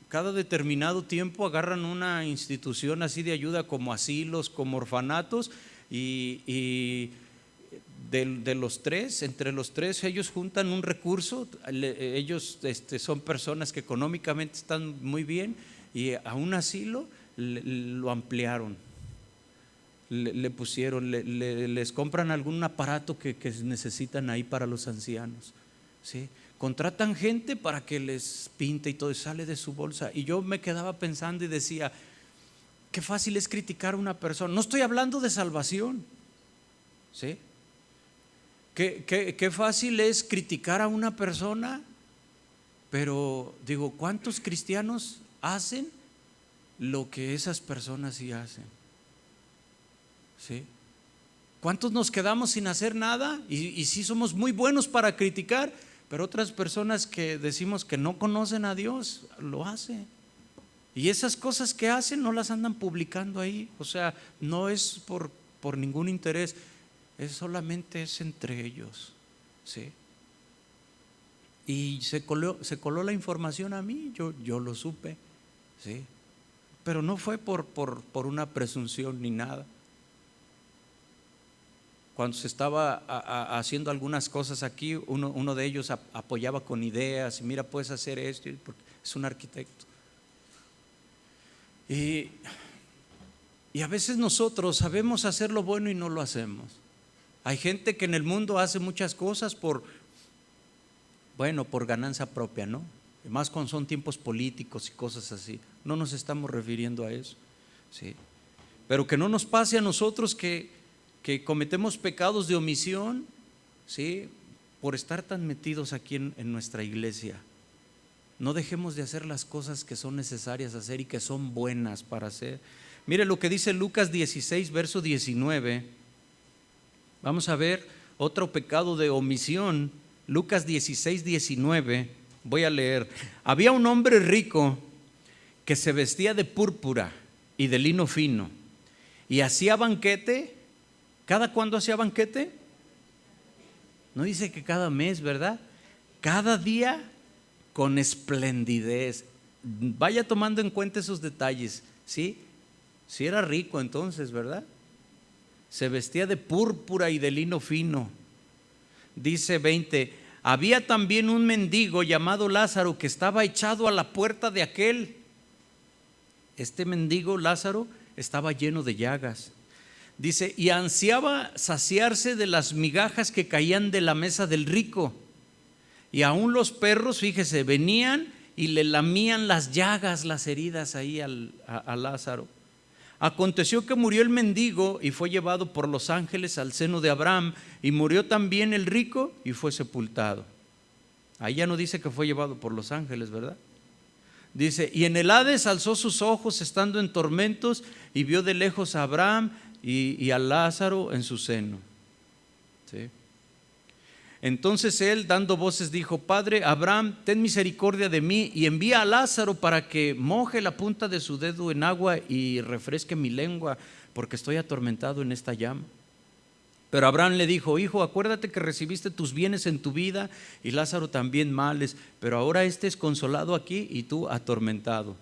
cada determinado tiempo, agarran una institución así de ayuda como asilos, como orfanatos, y de los 3, entre los 3 ellos juntan un recurso. Ellos son personas que económicamente están muy bien y a un asilo lo ampliaron. Le pusieron, les compran algún aparato que necesitan ahí para los ancianos, ¿sí? Contratan gente para que les pinte y todo, sale de su bolsa. Y yo me quedaba pensando y decía, qué fácil es criticar a una persona. No estoy hablando de salvación, ¿sí? Qué fácil es criticar a una persona, pero digo, ¿cuántos cristianos hacen lo que esas personas sí hacen? ¿Sí? ¿Cuántos nos quedamos sin hacer nada? Y sí somos muy buenos para criticar, pero otras personas que decimos que no conocen a Dios lo hacen. Y esas cosas que hacen no las andan publicando ahí. O sea, no es por ningún interés, solamente es entre ellos, ¿sí? Y se coló la información a mí, yo lo supe, ¿sí? Pero no fue por una presunción ni nada. Cuando se estaba haciendo algunas cosas aquí, uno de ellos apoyaba con ideas, y mira, puedes hacer esto, porque es un arquitecto. Y Y a veces nosotros sabemos hacer lo bueno y no lo hacemos. Hay gente que en el mundo hace muchas cosas por ganancia propia, ¿no? Y más cuando son tiempos políticos y cosas así. No nos estamos refiriendo a eso, ¿sí? Pero que no nos pase a nosotros que cometemos pecados de omisión, ¿sí? Por estar tan metidos aquí en nuestra iglesia. No dejemos de hacer las cosas que son necesarias hacer y que son buenas para hacer. Mire lo que dice Lucas 16, verso 19. Vamos a ver otro pecado de omisión. Lucas 16, 19. Voy a leer. Había un hombre rico que se vestía de púrpura y de lino fino y hacía banquete. ¿Cada cuándo hacía banquete? No dice que cada mes, ¿verdad? Cada día con esplendidez. Vaya tomando en cuenta esos detalles, ¿sí? Si era rico entonces, ¿verdad? Se vestía de púrpura y de lino fino. Dice 20, había también un mendigo llamado Lázaro que estaba echado a la puerta de aquel. Este mendigo Lázaro estaba lleno de llagas. Dice, y ansiaba saciarse de las migajas que caían de la mesa del rico. Y aún los perros, fíjese, venían y le lamían las llagas, las heridas ahí a Lázaro. Aconteció que murió el mendigo y fue llevado por los ángeles al seno de Abraham, y murió también el rico y fue sepultado. Ahí ya no dice que fue llevado por los ángeles, ¿verdad? Dice, y en el Hades alzó sus ojos estando en tormentos y vio de lejos a Abraham y a Lázaro en su seno. ¿Sí? Entonces él, dando voces, dijo, Padre Abraham, ten misericordia de mí y envía a Lázaro para que moje la punta de su dedo en agua y refresque mi lengua, porque estoy atormentado en esta llama. Pero Abraham le dijo, hijo, acuérdate que recibiste tus bienes en tu vida y Lázaro también males, pero ahora este es consolado aquí y tú atormentado.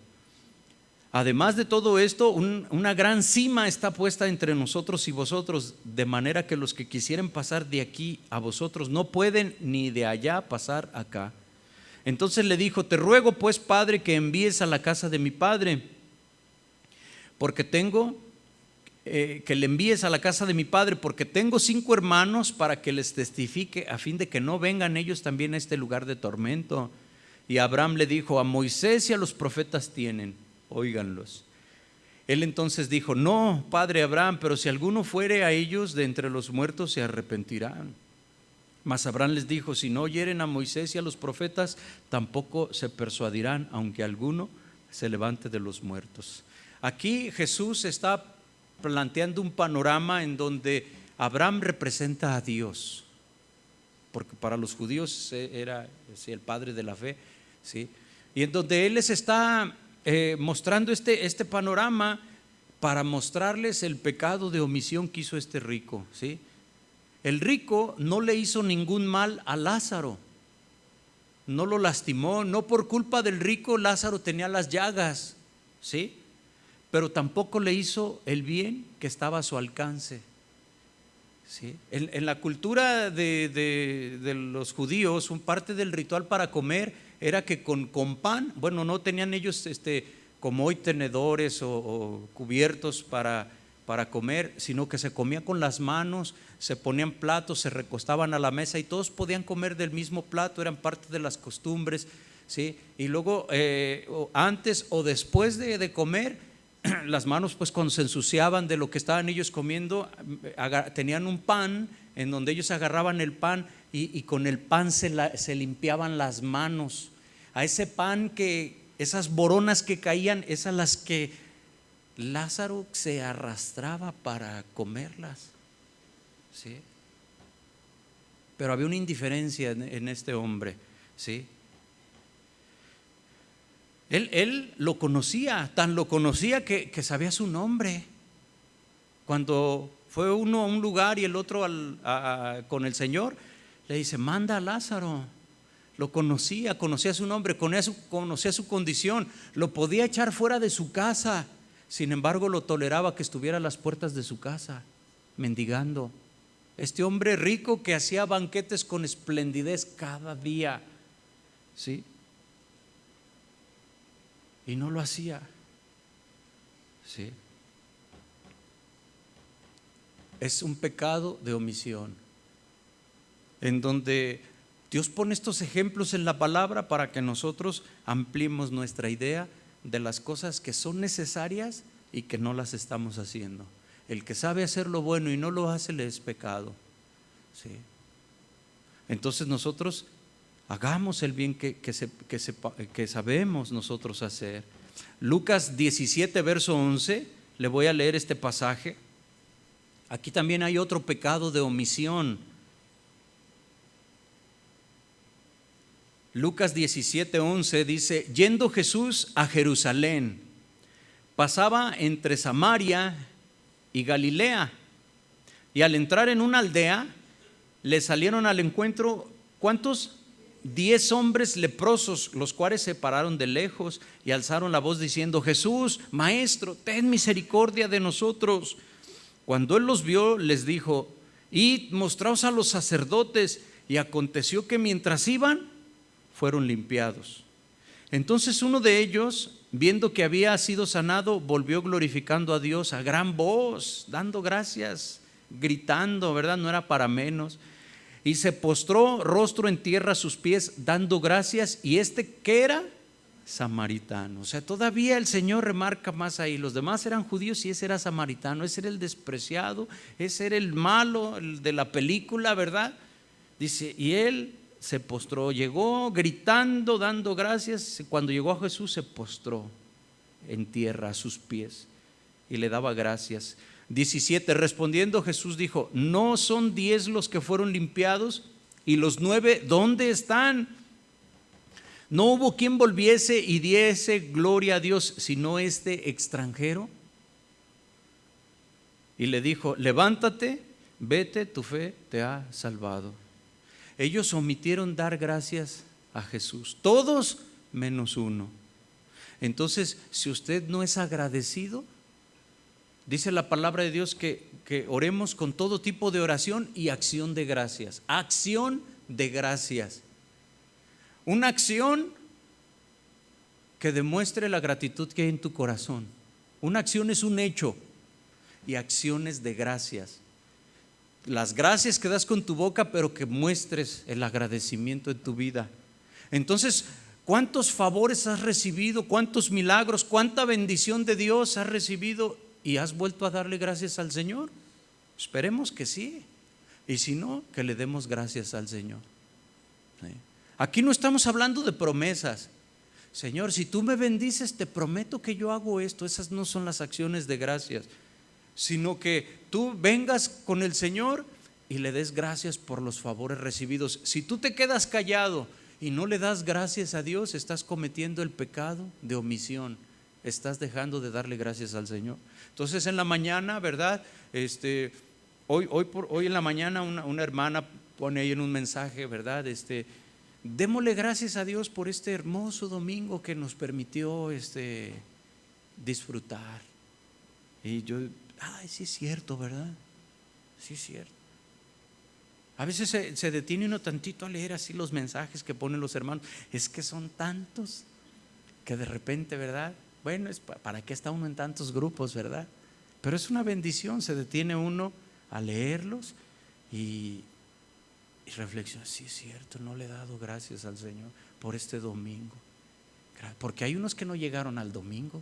Además de todo esto, una gran sima está puesta entre nosotros y vosotros, de manera que los que quisieren pasar de aquí a vosotros no pueden, ni de allá pasar acá. Entonces le dijo, te ruego pues, Padre, que envíes a la casa de mi padre, porque que le envíes a la casa de mi padre, porque tengo 5 hermanos para que les testifique, a fin de que no vengan ellos también a este lugar de tormento. Y Abraham le dijo, a Moisés y a los profetas tienen, óiganlos. Él entonces dijo, no, padre Abraham, pero si alguno fuere a ellos de entre los muertos se arrepentirán. Mas Abraham les dijo, si no oyeren a Moisés y a los profetas, tampoco se persuadirán, aunque alguno se levante de los muertos. Aquí Jesús está planteando un panorama en donde Abraham representa a Dios, porque para los judíos era el padre de la fe, ¿sí? Y en donde él les está mostrando este panorama para mostrarles el pecado de omisión que hizo este rico, ¿sí? El rico no le hizo ningún mal a Lázaro, no lo lastimó, no por culpa del rico Lázaro tenía las llagas, ¿sí? Pero tampoco le hizo el bien que estaba a su alcance, ¿sí? En la cultura de los judíos, parte del ritual para comer era que con pan, bueno, no tenían ellos como hoy tenedores o cubiertos para comer, sino que se comía con las manos, se ponían platos, se recostaban a la mesa y todos podían comer del mismo plato, eran parte de las costumbres, ¿sí? Y luego antes o después de comer, las manos, pues cuando se ensuciaban de lo que estaban ellos comiendo, tenían un pan en donde ellos agarraban el pan y con el pan se limpiaban las manos. A ese pan, esas boronas que caían, esas las que Lázaro se arrastraba para comerlas, ¿sí? Pero había una indiferencia en este hombre, ¿sí? Él lo conocía, tan lo conocía que sabía su nombre. Cuando fue uno a un lugar y el otro con el Señor, le dice, manda a Lázaro. Lo conocía su nombre, conocía su condición, lo podía echar fuera de su casa. Sin embargo, lo toleraba que estuviera a las puertas de su casa, mendigando. Este hombre rico que hacía banquetes con esplendidez cada día, ¿sí? Y no lo hacía, ¿sí? es un pecado de omisión, en donde Dios pone estos ejemplos en la palabra para que nosotros ampliemos nuestra idea de las cosas que son necesarias y que no las estamos haciendo. El que sabe hacer lo bueno y no lo hace, le es pecado. ¿Sí? Entonces nosotros hagamos el bien que sabemos nosotros hacer. Lucas 17, verso 11, le voy a leer este pasaje. Aquí también hay otro pecado de omisión. Lucas 17, 11 dice: yendo Jesús a Jerusalén, pasaba entre Samaria y Galilea, y al entrar en una aldea, le salieron al encuentro, ¿cuántos? 10 hombres leprosos, los cuales se pararon de lejos y alzaron la voz diciendo: Jesús, Maestro, ten misericordia de nosotros. Cuando él los vio, les dijo: id, mostraos a los sacerdotes. Y aconteció que mientras iban, fueron limpiados. Entonces uno de ellos, viendo que había sido sanado, volvió glorificando a Dios a gran voz, dando gracias, gritando, ¿verdad? No era para menos. Y se postró rostro en tierra a sus pies, dando gracias. Y ¿qué era? Samaritano. O sea, todavía el Señor remarca más ahí. Los demás eran judíos y ese era samaritano. Ese era el despreciado, ese era el malo, el de la película, ¿verdad? Dice, y él se postró, llegó gritando, dando gracias. Cuando llegó a Jesús, se postró en tierra a sus pies y le daba gracias. 17, respondiendo Jesús dijo: ¿no son 10 los que fueron limpiados? ¿Y los 9 dónde están? ¿No hubo quien volviese y diese gloria a Dios sino este extranjero? Y le dijo: levántate, vete, tu fe te ha salvado. Ellos omitieron dar gracias a Jesús, todos menos uno. Entonces, si usted no es agradecido, dice la palabra de Dios que oremos con todo tipo de oración y acción de gracias. Acción de gracias. Una acción que demuestre la gratitud que hay en tu corazón. Una acción es un hecho y acciones de gracias. Las gracias que das con tu boca, pero que muestres el agradecimiento en tu vida. Entonces, ¿cuántos favores has recibido? ¿Cuántos milagros? ¿Cuánta bendición de Dios has recibido? ¿Y has vuelto a darle gracias al Señor? Esperemos que sí. Y si no, que le demos gracias al Señor. ¿Sí? Aquí no estamos hablando de promesas. Señor, si tú me bendices, te prometo que yo hago esto. Esas no son las acciones de gracias, sino que tú vengas con el Señor y le des gracias por los favores recibidos. Si tú te quedas callado y no le das gracias a Dios, estás cometiendo el pecado de omisión. Estás dejando de darle gracias al Señor. Entonces en la mañana, ¿verdad? Hoy en la mañana una hermana pone ahí en un mensaje, ¿verdad? Démosle gracias a Dios por este hermoso domingo que nos permitió disfrutar. Y yo, sí es cierto, ¿verdad? Sí es cierto. A veces se detiene uno tantito a leer así los mensajes que ponen los hermanos. Es que son tantos que de repente, ¿verdad? Bueno, ¿para qué está uno en tantos grupos, verdad? Pero es una bendición, se detiene uno a leerlos y reflexiona, sí es cierto, no le he dado gracias al Señor por este domingo. Porque hay unos que no llegaron al domingo.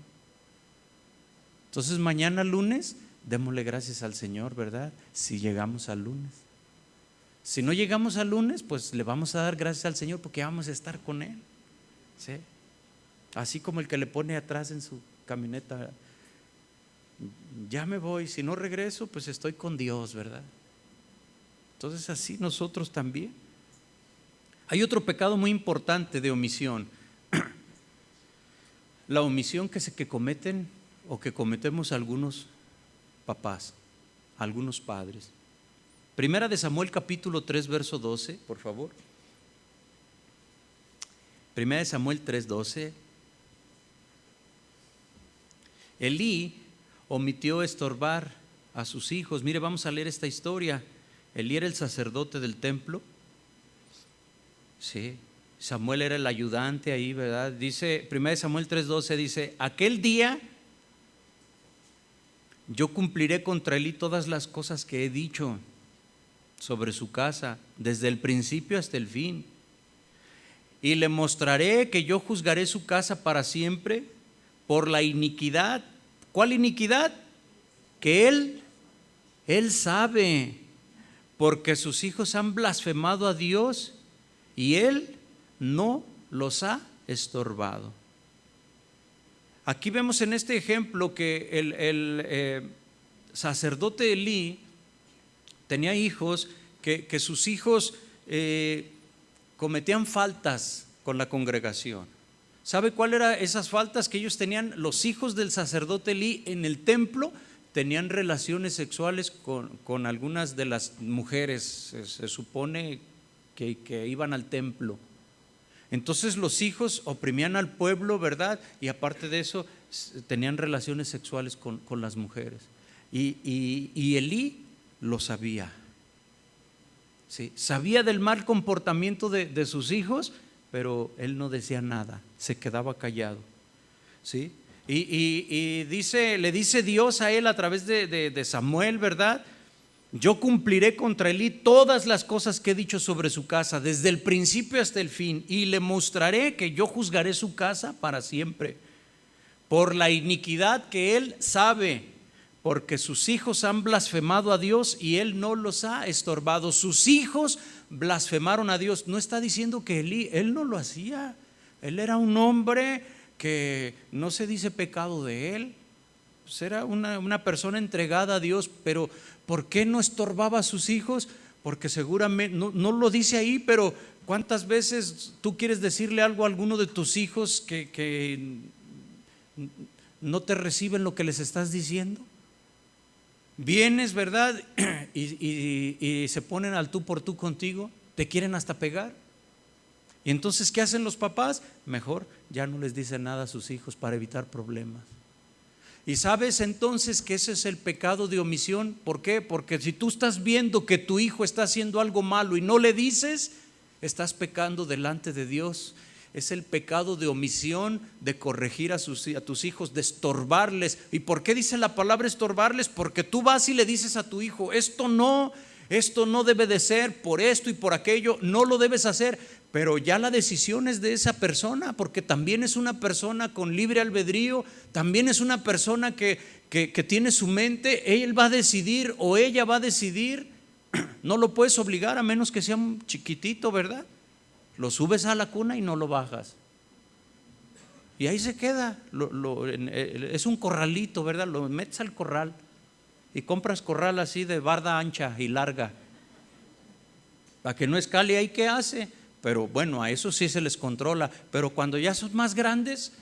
Entonces mañana lunes, démosle gracias al Señor, ¿verdad? Si llegamos al lunes. Si no llegamos al lunes, pues le vamos a dar gracias al Señor porque vamos a estar con Él. ¿Sí? Así como el que le pone atrás en su camioneta, ya me voy, si no regreso, pues estoy con Dios, ¿verdad? Entonces así nosotros también. Hay otro pecado muy importante de omisión. La omisión que cometen o que cometemos algunos papás, algunos padres. Primera de Samuel capítulo 3 verso 12, por favor. Primera de Samuel 3:12. Elí omitió estorbar a sus hijos. Mire, vamos a leer esta historia. Elí era el sacerdote del templo. Sí, Samuel era el ayudante ahí, ¿verdad? Dice, 1 Samuel 3:12 dice: aquel día yo cumpliré contra Elí todas las cosas que he dicho sobre su casa, desde el principio hasta el fin. Y le mostraré que yo juzgaré su casa para siempre por la iniquidad. ¿Cuál iniquidad? Que él sabe, porque sus hijos han blasfemado a Dios y él no los ha estorbado. Aquí vemos en este ejemplo que el sacerdote Elí tenía hijos que sus hijos cometían faltas con la congregación. ¿Sabe cuál eran esas faltas que ellos tenían? Los hijos del sacerdote Elí en el templo tenían relaciones sexuales con algunas de las mujeres, se supone que iban al templo. Entonces los hijos oprimían al pueblo, ¿verdad? Y aparte de eso tenían relaciones sexuales con las mujeres. Y Elí lo sabía. ¿Sí? Sabía del mal comportamiento de sus hijos, pero él no decía nada, se quedaba callado. ¿Sí? Y le dice Dios a él a través de Samuel, ¿verdad? Yo cumpliré contra Elí todas las cosas que he dicho sobre su casa, desde el principio hasta el fin, y le mostraré que yo juzgaré su casa para siempre, por la iniquidad que él sabe, porque sus hijos han blasfemado a Dios y él no los ha estorbado. Sus hijos blasfemaron a Dios. No está diciendo que él no lo hacía. Él era un hombre que no se dice pecado de él. Pues era una persona entregada a Dios, pero ¿por qué no estorbaba a sus hijos? Porque seguramente, no lo dice ahí, pero ¿cuántas veces tú quieres decirle algo a alguno de tus hijos que no te reciben lo que les estás diciendo? Vienes, ¿verdad? Y se ponen al tú por tú contigo, te quieren hasta pegar. Y entonces, ¿qué hacen los papás? Mejor ya no les dicen nada a sus hijos para evitar problemas. Y sabes entonces que ese es el pecado de omisión. ¿Por qué? Porque si tú estás viendo que tu hijo está haciendo algo malo y no le dices, estás pecando delante de Dios. Es el pecado de omisión, de corregir a tus hijos, de estorbarles. ¿Y por qué dice la palabra estorbarles? Porque tú vas y le dices a tu hijo, esto no debe de ser, por esto y por aquello, no lo debes hacer. Pero ya la decisión es de esa persona, porque también es una persona con libre albedrío, también es una persona que tiene su mente. Él va a decidir o ella va a decidir. No lo puedes obligar a menos que sea un chiquitito, ¿verdad? Lo subes a la cuna y no lo bajas. Y ahí se queda. Es un corralito, ¿verdad? Lo metes al corral y compras corral así de barda ancha y larga, para que no escale. Ahí, ¿qué hace? Pero bueno, a eso sí se les controla. Pero cuando ya son más grandes,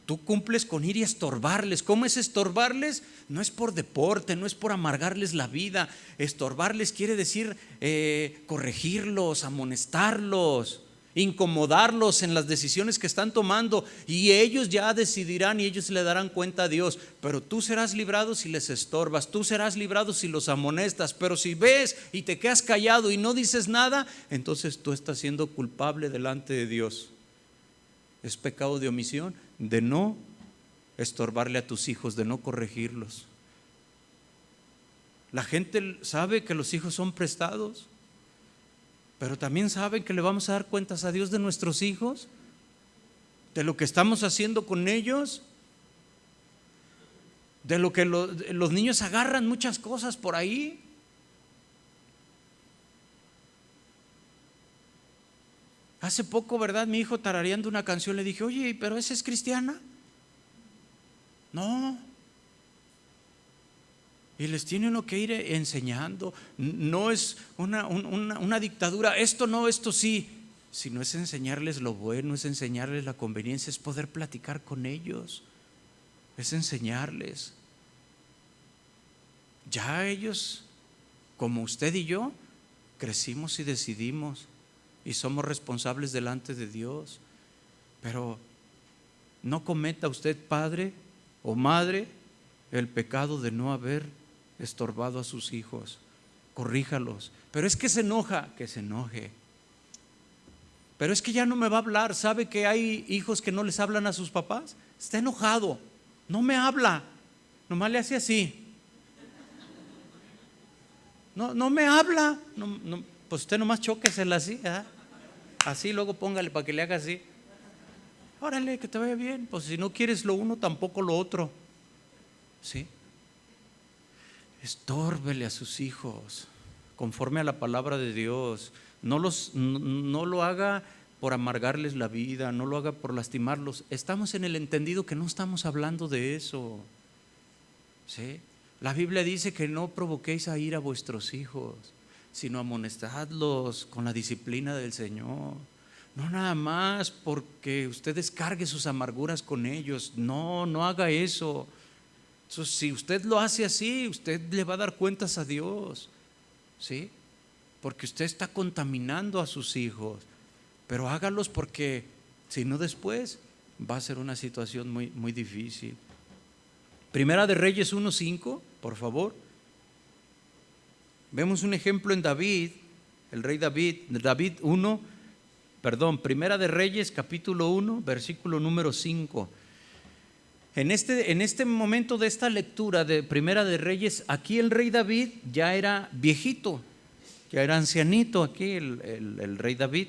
tú cumples con ir y estorbarles. ¿Cómo es estorbarles? No es por deporte, no es por amargarles la vida. Estorbarles quiere decir corregirlos, amonestarlos, incomodarlos en las decisiones que están tomando, y ellos ya decidirán y ellos le darán cuenta a Dios. Pero tú serás librado si les estorbas, tú serás librado si los amonestas. Pero si ves y te quedas callado y no dices nada, entonces tú estás siendo culpable delante de Dios. Es pecado de omisión, de no estorbarle a tus hijos, de no corregirlos. La gente sabe que los hijos son prestados, pero también saben que le vamos a dar cuentas a Dios de nuestros hijos, de lo que estamos haciendo con ellos, de lo que los niños agarran muchas cosas por ahí. Hace poco, ¿verdad? Mi hijo tarareando una canción, le dije, oye, ¿pero esa es cristiana? No. Y les tiene uno que ir enseñando. No es una dictadura, esto no, esto sí. Sino es enseñarles lo bueno, es enseñarles la conveniencia, es poder platicar con ellos, es enseñarles. Ya ellos, como usted y yo, crecimos y decidimos y somos responsables delante de Dios. Pero no cometa usted, padre o madre, el pecado de no haber estorbado a sus hijos. Corríjalos. Pero es que se enoja, que se enoje. Pero es que ya no me va a hablar. ¿Sabe que hay hijos que no les hablan a sus papás? Está enojado, no me habla. nomás le hace así. No me habla. Pues usted nomás chóquesela así, ¿eh? Así, luego póngale para que le haga así. Órale, que te vaya bien. Pues si no quieres lo uno, tampoco lo otro. ¿Sí? Estórbele a sus hijos conforme a la palabra de Dios. No lo haga por amargarles la vida, no lo haga por lastimarlos. Estamos en el entendido que no estamos hablando de eso. ¿Sí? La Biblia dice que no provoquéis a ira a vuestros hijos, sino amonestadlos con la disciplina del Señor. No nada más porque usted descargue sus amarguras con ellos. No haga eso. Entonces, si usted lo hace así, usted le va a dar cuentas a Dios, ¿sí? Porque usted está contaminando a sus hijos. Pero hágalos, porque si no, después va a ser una situación muy, muy difícil. Primera de Reyes 1:5, por favor. Vemos un ejemplo en David, el rey David. Primera de Reyes capítulo 1, versículo número 5. En este momento de esta lectura de Primera de Reyes, aquí el rey David ya era viejito, ya era ancianito aquí el rey David.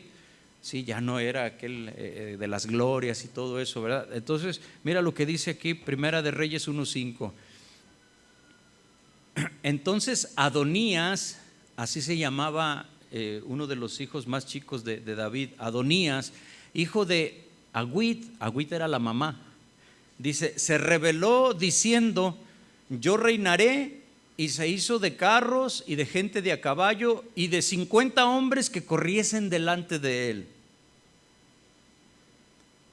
Sí, ya no era aquel de las glorias y todo eso, ¿verdad? Entonces, mira lo que dice aquí, Primera de Reyes 1:5. Entonces Adonías, así se llamaba uno de los hijos más chicos de David, Adonías, hijo de Agüit era la mamá. Dice, se rebeló diciendo: yo reinaré, y se hizo de carros y de gente de a caballo y de 50 hombres que corriesen delante de él.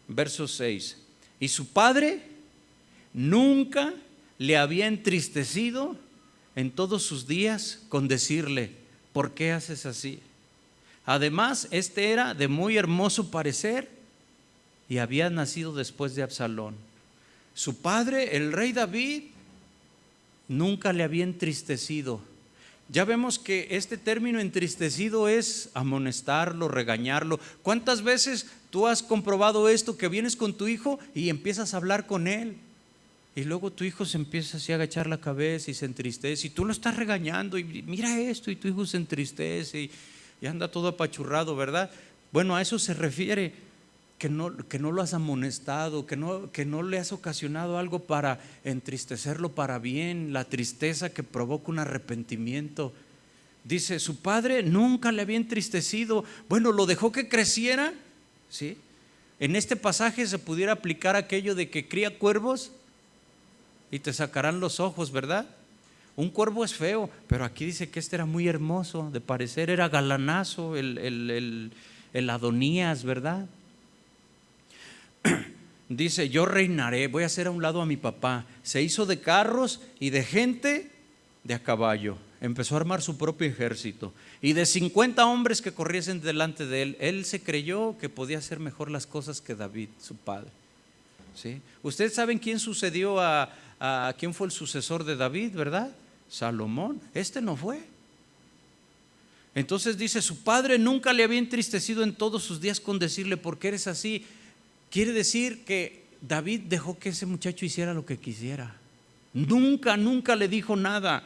Verso 6. Y su padre nunca le había entristecido en todos sus días con decirle: ¿por qué haces así? Además, este era de muy hermoso parecer y había nacido después de Absalón. Su padre, el rey David, nunca le había entristecido. Ya vemos que este término entristecido es amonestarlo, regañarlo. ¿Cuántas veces tú has comprobado esto, que vienes con tu hijo y empiezas a hablar con él? Y luego tu hijo se empieza así a agachar la cabeza y se entristece, y tú lo estás regañando y mira esto, y tu hijo se entristece y anda todo apachurrado, ¿verdad? Bueno, a eso se refiere, que no lo has amonestado, que no le has ocasionado algo para entristecerlo para bien, la tristeza que provoca un arrepentimiento. Dice, su padre nunca le había entristecido. Bueno, lo dejó que creciera, ¿sí? En este pasaje se pudiera aplicar aquello de que cría cuervos y te sacarán los ojos, ¿verdad? Un cuervo es feo, pero aquí dice que este era muy hermoso, de parecer era galanazo, el Adonías, ¿verdad? Dice, yo reinaré, voy a hacer a un lado a mi papá. Se hizo de carros y de gente de a caballo. Empezó a armar su propio ejército. Y de 50 hombres que corriesen delante de él. Él se creyó que podía hacer mejor las cosas que David, su padre. ¿Sí? Ustedes saben quién sucedió a quién fue el sucesor de David, ¿verdad? Salomón. Este no fue. Entonces dice, su padre nunca le había entristecido en todos sus días con decirle: ¿por qué eres así? Quiere decir que David dejó que ese muchacho hiciera lo que quisiera. Nunca le dijo nada,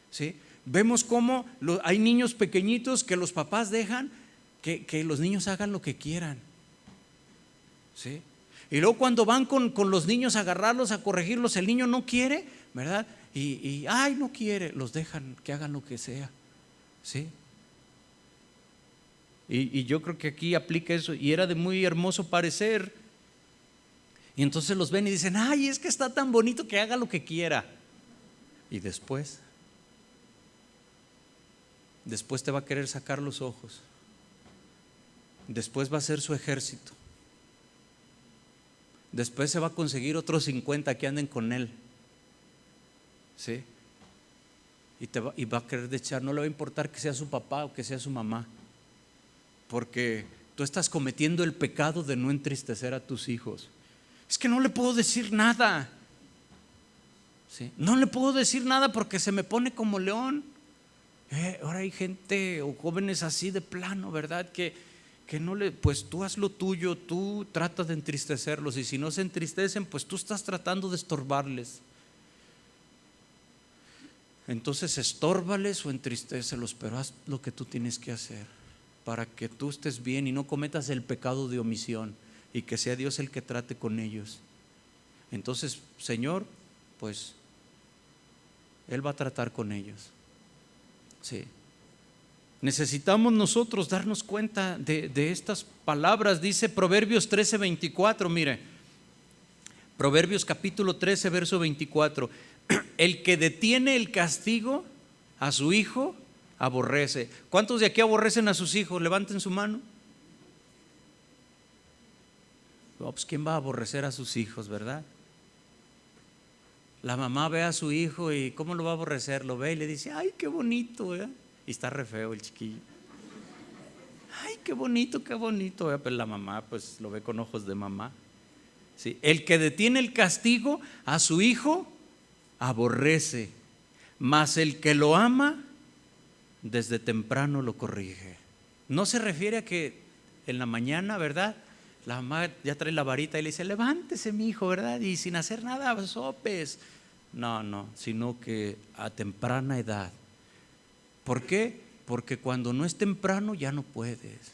¿sí? Vemos cómo hay niños pequeñitos que los papás dejan que los niños hagan lo que quieran, ¿sí? Y luego cuando van con los niños a agarrarlos, a corregirlos, el niño no quiere, ¿verdad? Y no quiere, los dejan que hagan lo que sea, ¿sí? Y yo creo que aquí aplica eso. Y era de muy hermoso parecer. Y entonces los ven y dicen: ay, es que está tan bonito, que haga lo que quiera. Y después te va a querer sacar los ojos. Después va a ser su ejército. Después se va a conseguir otros 50 que anden con él, ¿sí? Y va a querer echar. No le va a importar que sea su papá o que sea su mamá, porque tú estás cometiendo el pecado de no entristecer a tus hijos. Es que no le puedo decir nada, ¿sí? No le puedo decir nada porque se me pone como león. Ahora hay gente o jóvenes así de plano, ¿verdad? Que pues tú haz lo tuyo, tú tratas de entristecerlos, y si no se entristecen, pues tú estás tratando de estorbarles. Entonces estórbales o entristécelos, pero haz lo que tú tienes que hacer para que tú estés bien y no cometas el pecado de omisión y que sea Dios el que trate con ellos. Entonces, Señor, pues Él va a tratar con ellos. Sí. Necesitamos nosotros darnos cuenta de estas palabras. Dice Proverbios 13:24, mire, Proverbios capítulo 13, verso 24. El que detiene el castigo a su hijo aborrece. ¿Cuántos de aquí aborrecen a sus hijos? Levanten su mano. Oh, pues ¿quién va a aborrecer a sus hijos, verdad? La mamá ve a su hijo y ¿cómo lo va a aborrecer? Lo ve y le dice, ay, qué bonito, ¿eh? Y está re feo el chiquillo. Ay, qué bonito, ¿eh? Pues la mamá pues lo ve con ojos de mamá. ¿Sí? El que detiene el castigo a su hijo aborrece, mas el que lo ama desde temprano lo corrige. No se refiere a que en la mañana, ¿verdad? La mamá ya trae la varita y le dice, levántese mi hijo, ¿verdad? Y sin hacer nada, sopes. No, sino que a temprana edad. ¿Por qué? Porque cuando no es temprano ya no puedes.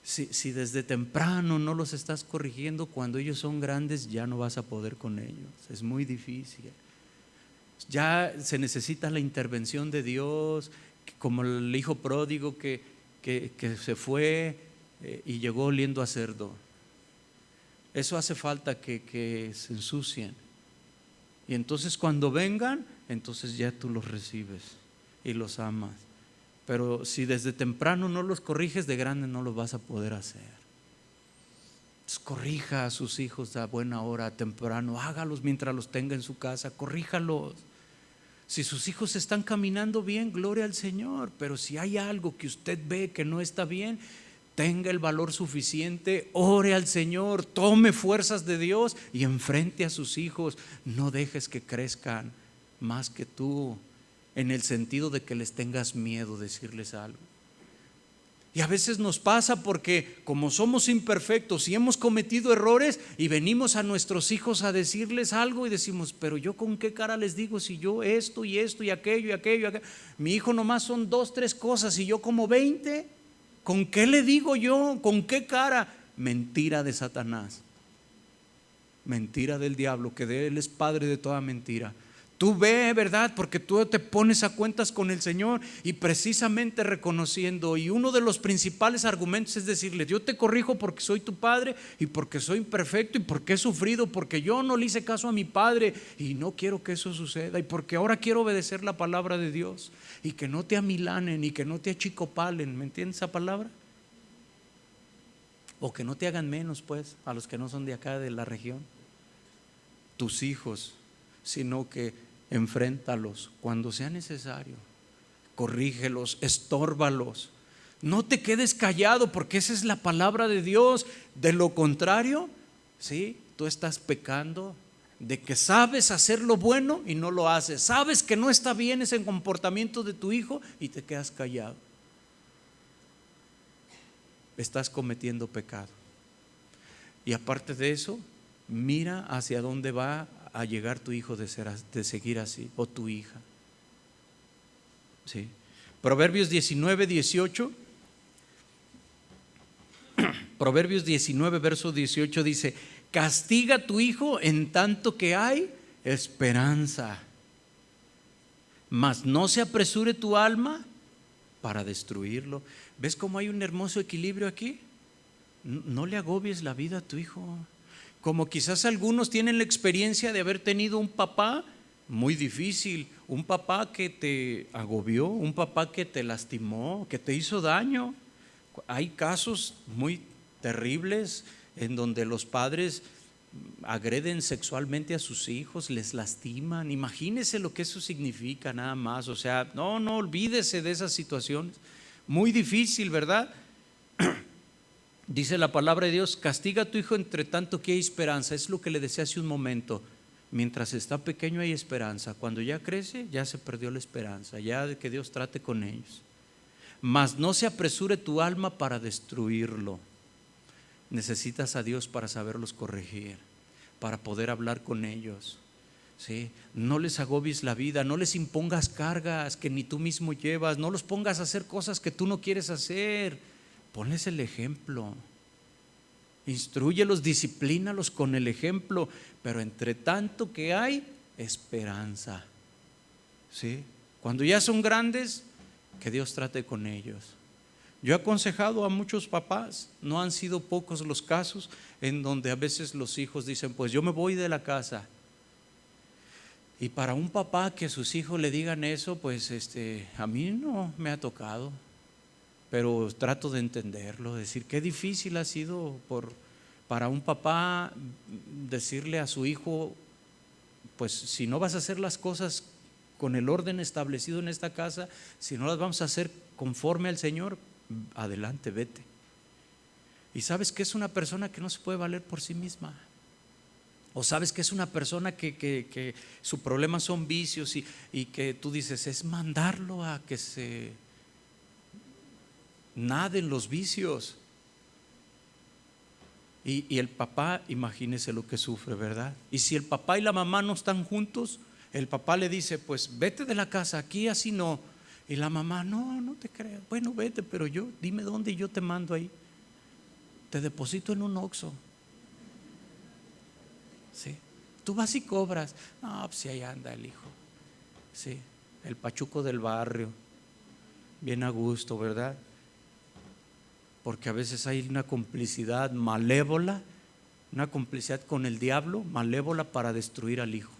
Si desde temprano no los estás corrigiendo, cuando ellos son grandes ya no vas a poder con ellos. Es muy difícil. Ya se necesita la intervención de Dios, como el hijo pródigo que se fue y llegó oliendo a cerdo. Eso hace falta que se ensucien. Y entonces cuando vengan, entonces ya tú los recibes y los amas. Pero si desde temprano no los corriges, de grande no los vas a poder hacer. Entonces, corrija a sus hijos a buena hora, temprano, hágalos mientras los tenga en su casa, corríjalos. Si sus hijos están caminando bien, gloria al Señor, pero si hay algo que usted ve que no está bien, tenga el valor suficiente, ore al Señor, tome fuerzas de Dios y enfrente a sus hijos. No dejes que crezcan más que tú, en el sentido de que les tengas miedo decirles algo. Y a veces nos pasa porque como somos imperfectos y hemos cometido errores y venimos a nuestros hijos a decirles algo y decimos, pero yo con qué cara les digo si yo esto y esto y aquello y aquello y aquello. Mi hijo nomás son 2, 3 cosas y yo como 20. ¿Con qué le digo yo? ¿Con qué cara? Mentira de Satanás. Mentira del diablo, que de él es padre de toda mentira. Tú ve, ¿verdad? Porque tú te pones a cuentas con el Señor y precisamente reconociendo, y uno de los principales argumentos es decirle, yo te corrijo porque soy tu padre y porque soy imperfecto y porque he sufrido, porque yo no le hice caso a mi padre y no quiero que eso suceda y porque ahora quiero obedecer la palabra de Dios y que no te amilanen y que no te achicopalen, ¿me entiendes esa palabra? O que no te hagan menos, pues, a los que no son de acá de la región, tus hijos, sino que enfréntalos cuando sea necesario, corrígelos, estórbalos. No te quedes callado porque esa es la palabra de Dios. De lo contrario, ¿sí? Tú estás pecando de que sabes hacer lo bueno y no lo haces. Sabes que no está bien ese comportamiento de tu hijo y te quedas callado. Estás cometiendo pecado. Y aparte de eso, mira hacia dónde va a llegar tu hijo de seguir así, o tu hija. ¿Sí? Proverbios 19, 18. Proverbios 19, verso 18 dice: castiga a tu hijo en tanto que hay esperanza, mas no se apresure tu alma para destruirlo. ¿Ves cómo hay un hermoso equilibrio aquí? No le agobies la vida a tu hijo. Como quizás algunos tienen la experiencia de haber tenido un papá muy difícil, un papá que te agobió, un papá que te lastimó, que te hizo daño. Hay casos muy terribles en donde los padres agreden sexualmente a sus hijos, les lastiman. Imagínese lo que eso significa nada más. O sea, no olvídese de esas situaciones. Muy difícil, ¿verdad? Dice la palabra de Dios: castiga a tu hijo entre tanto que hay esperanza. Es lo que le decía hace un momento. Mientras está pequeño hay esperanza. Cuando ya crece, ya se perdió la esperanza, ya de que Dios trate con ellos. Mas no se apresure tu alma para destruirlo. Necesitas a Dios para saberlos corregir, para poder hablar con ellos, ¿sí? No les agobies la vida, no les impongas cargas que ni tú mismo llevas, no los pongas a hacer cosas que tú no quieres hacer. Ponles el ejemplo, instrúyelos, disciplínalos con el ejemplo, pero entre tanto que hay esperanza, ¿sí? Cuando ya son grandes, que Dios trate con ellos. Yo he aconsejado a muchos papás, no han sido pocos los casos en donde a veces los hijos dicen, pues yo me voy de la casa. Y para un papá que a sus hijos le digan eso, pues a mí no me ha tocado, pero trato de entenderlo, decir qué difícil ha sido para un papá decirle a su hijo, pues si no vas a hacer las cosas con el orden establecido en esta casa, si no las vamos a hacer conforme al Señor, adelante, vete. Y sabes que es una persona que no se puede valer por sí misma. O sabes que es una persona que su problema son vicios y que tú dices, es mandarlo a que se nade en los vicios. Y el papá, imagínese lo que sufre, ¿verdad? Y si el papá y la mamá no están juntos, el papá le dice, pues vete de la casa, aquí así no. Y la mamá, no te creas, bueno vete, pero dime dónde y yo te mando ahí. Te deposito en un Oxxo. ¿Sí? Tú vas y cobras. No, pues si ahí anda el hijo. Sí, el pachuco del barrio, bien a gusto, ¿verdad? Porque a veces hay una complicidad malévola, una complicidad con el diablo, malévola para destruir al hijo.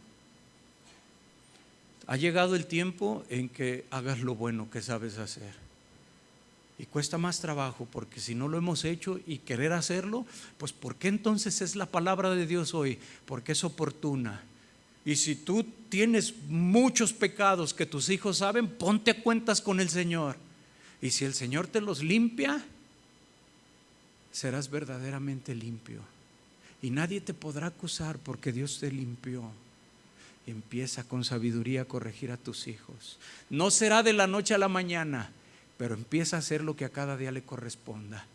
Ha llegado el tiempo en que hagas lo bueno que sabes hacer. Y cuesta más trabajo, porque si no lo hemos hecho y querer hacerlo, pues ¿por qué entonces es la palabra de Dios hoy? Porque es oportuna. Y si tú tienes muchos pecados que tus hijos saben, ponte a cuentas con el Señor. Y si el Señor te los limpia, serás verdaderamente limpio. Y nadie te podrá acusar porque Dios te limpió. Empieza con sabiduría a corregir a tus hijos. No será de la noche a la mañana, pero empieza a hacer lo que a cada día le corresponda.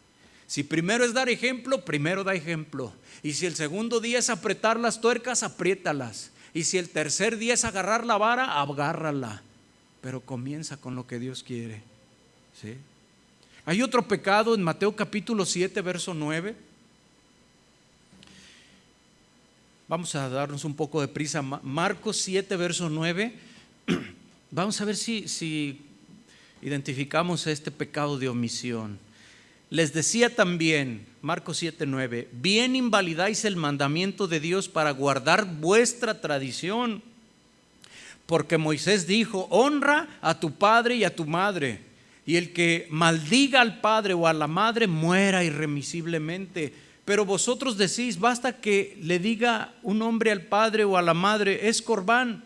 Si primero es dar ejemplo, primero da ejemplo. Y si el segundo día es apretar las tuercas, apriétalas. Y si el tercer día es agarrar la vara, agárrala. Pero comienza con lo que Dios quiere, ¿sí? Hay otro pecado en Mateo capítulo 7, verso 9. Vamos a darnos un poco de prisa. Marcos 7, verso 9. Vamos a ver si identificamos este pecado de omisión. Les decía también, Marcos 7, 9, bien invalidáis el mandamiento de Dios para guardar vuestra tradición. Porque Moisés dijo, honra a tu padre y a tu madre, y el que maldiga al padre o a la madre muera irremisiblemente. Pero vosotros decís, basta que le diga un hombre al padre o a la madre, es corbán.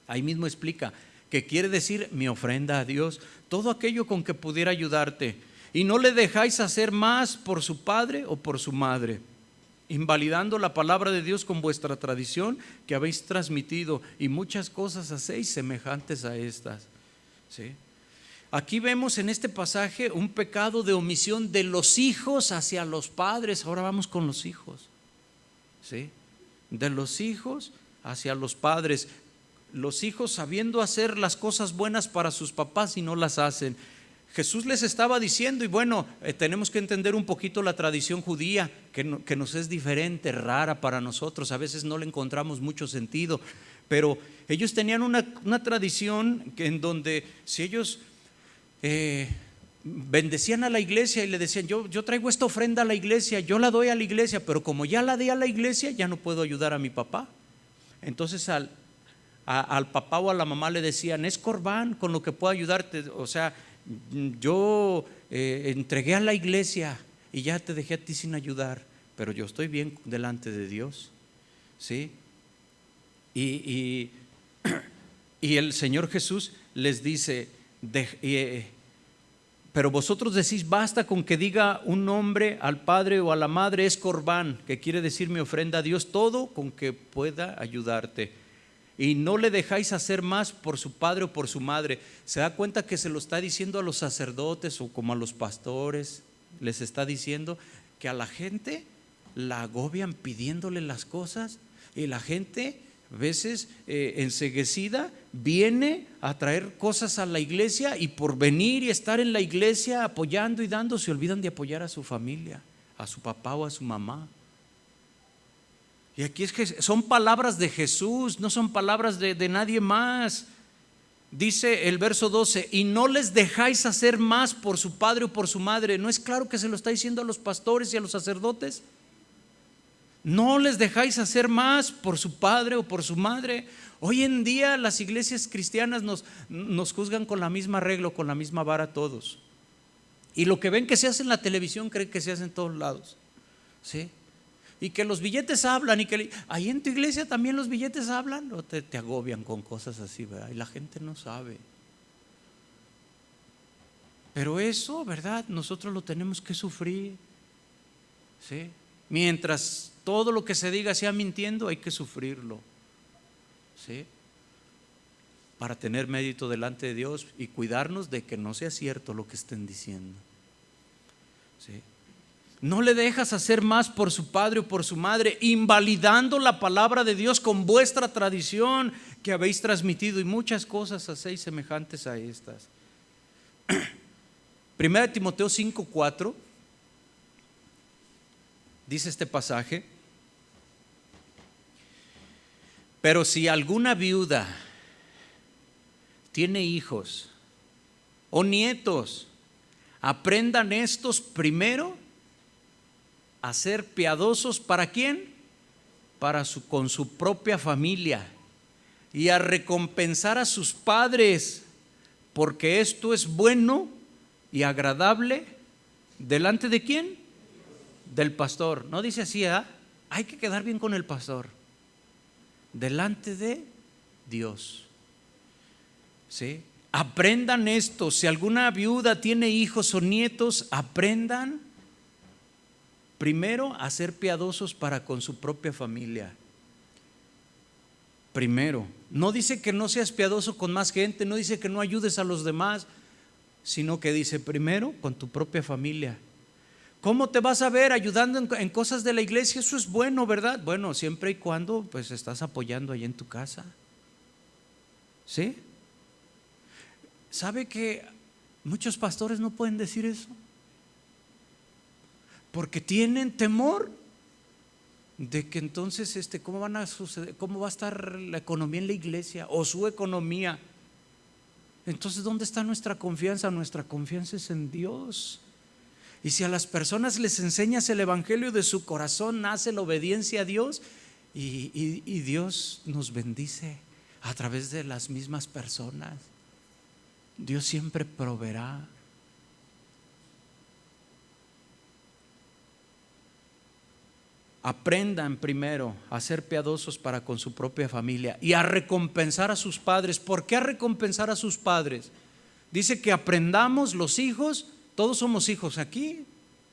Ahí mismo explica que quiere decir mi ofrenda a Dios, todo aquello con que pudiera ayudarte. Y no le dejáis hacer más por su padre o por su madre, invalidando la palabra de Dios con vuestra tradición que habéis transmitido, y muchas cosas hacéis semejantes a estas, ¿sí? Aquí vemos en este pasaje un pecado de omisión de los hijos hacia los padres. Ahora vamos con los hijos, ¿sí? De los hijos hacia los padres. Los hijos sabiendo hacer las cosas buenas para sus papás y no las hacen. Jesús les estaba diciendo, y bueno, tenemos que entender un poquito la tradición judía, que nos es diferente, rara para nosotros. A veces no le encontramos mucho sentido, pero ellos tenían una tradición en donde si ellos bendecían a la iglesia y le decían, yo traigo esta ofrenda a la iglesia, yo la doy a la iglesia, pero como ya la di a la iglesia, ya no puedo ayudar a mi papá. Entonces al papá o a la mamá le decían, es corbán con lo que puedo ayudarte. O sea, yo entregué a la iglesia y ya te dejé a ti sin ayudar, pero yo estoy bien delante de Dios, ¿sí? Y el Señor Jesús les dice, pero vosotros decís, basta con que diga un hombre al padre o a la madre, es corbán, que quiere decir mi ofrenda a Dios, todo con que pueda ayudarte. Y no le dejáis hacer más por su padre o por su madre. ¿Se da cuenta que se lo está diciendo a los sacerdotes o como a los pastores? Les está diciendo que a la gente la agobian pidiéndole las cosas, y la gente a veces enceguecida, viene a traer cosas a la iglesia y por venir y estar en la iglesia apoyando y dando, se olvidan de apoyar a su familia, a su papá o a su mamá. Y aquí es que son palabras de Jesús, no son palabras de nadie más. Dice el verso 12: y no les dejáis hacer más por su padre o por su madre. ¿No es claro que se lo está diciendo a los pastores y a los sacerdotes? No les dejáis hacer más por su padre o por su madre. Hoy en día las iglesias cristianas nos juzgan con la misma regla, con la misma vara a todos. Y lo que ven que se hace en la televisión creen que se hace en todos lados, ¿sí? Y que los billetes hablan, y que ahí en tu iglesia también los billetes hablan, o te agobian con cosas así, ¿verdad? Y la gente no sabe. Pero eso, ¿verdad? Nosotros lo tenemos que sufrir, ¿sí? Mientras todo lo que se diga sea mintiendo, hay que sufrirlo, ¿sí? Para tener mérito delante de Dios y cuidarnos de que no sea cierto lo que estén diciendo, ¿sí? No le dejas hacer más por su padre o por su madre, invalidando la palabra de Dios con vuestra tradición que habéis transmitido, y muchas cosas hacéis semejantes a estas. 1 Timoteo 5:4 dice este pasaje: pero si alguna viuda tiene hijos o nietos, aprendan estos primero a ser piadosos. ¿Para quién? Con su propia familia, y a recompensar a sus padres, porque esto es bueno y agradable delante de ¿quién? Del pastor. No dice así, ¿eh? Hay que quedar bien con el pastor, delante de Dios, ¿sí? Aprendan esto. Si alguna viuda tiene hijos o nietos, aprendan primero a ser piadosos para con su propia familia. Primero, no dice que no seas piadoso con más gente, no dice que no ayudes a los demás, sino que dice primero con tu propia familia. ¿Cómo te vas a ver ayudando en cosas de la iglesia? Eso es bueno, ¿verdad? Bueno, siempre y cuando pues estás apoyando ahí en tu casa, ¿sí? ¿Sabe que muchos pastores no pueden decir eso? Porque tienen temor de que entonces ¿cómo va a estar la economía en la iglesia o su economía? Entonces, ¿dónde está nuestra confianza? Nuestra confianza es en Dios. Y si a las personas les enseñas el evangelio, de su corazón nace la obediencia a Dios, y Dios nos bendice a través de las mismas personas. Dios siempre proveerá. Aprendan primero a ser piadosos para con su propia familia y a recompensar a sus padres. ¿Por qué a recompensar a sus padres? Dice que aprendamos los hijos. Todos somos hijos aquí,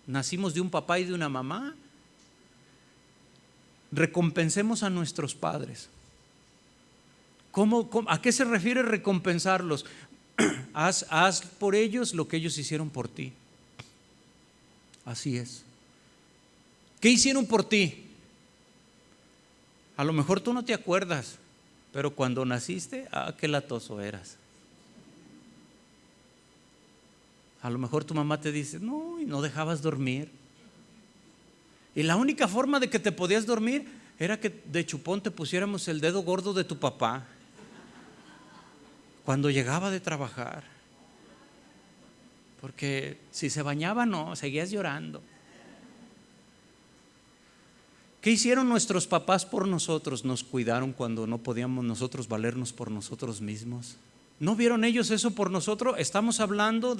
nacimos de un papá y de una mamá. Recompensemos a nuestros padres. ¿A qué se refiere recompensarlos? Haz por ellos lo que ellos hicieron por ti. Así es. ¿Qué hicieron por ti? A lo mejor tú no te acuerdas, pero cuando naciste, qué latoso eras. A lo mejor tu mamá te dice, no, y no dejabas dormir. Y la única forma de que te podías dormir era que de chupón te pusiéramos el dedo gordo de tu papá cuando llegaba de trabajar. Porque si se bañaba, no, seguías llorando. ¿Qué hicieron nuestros papás por nosotros? Nos cuidaron cuando no podíamos nosotros valernos por nosotros mismos. ¿No vieron ellos eso por nosotros? Estamos hablando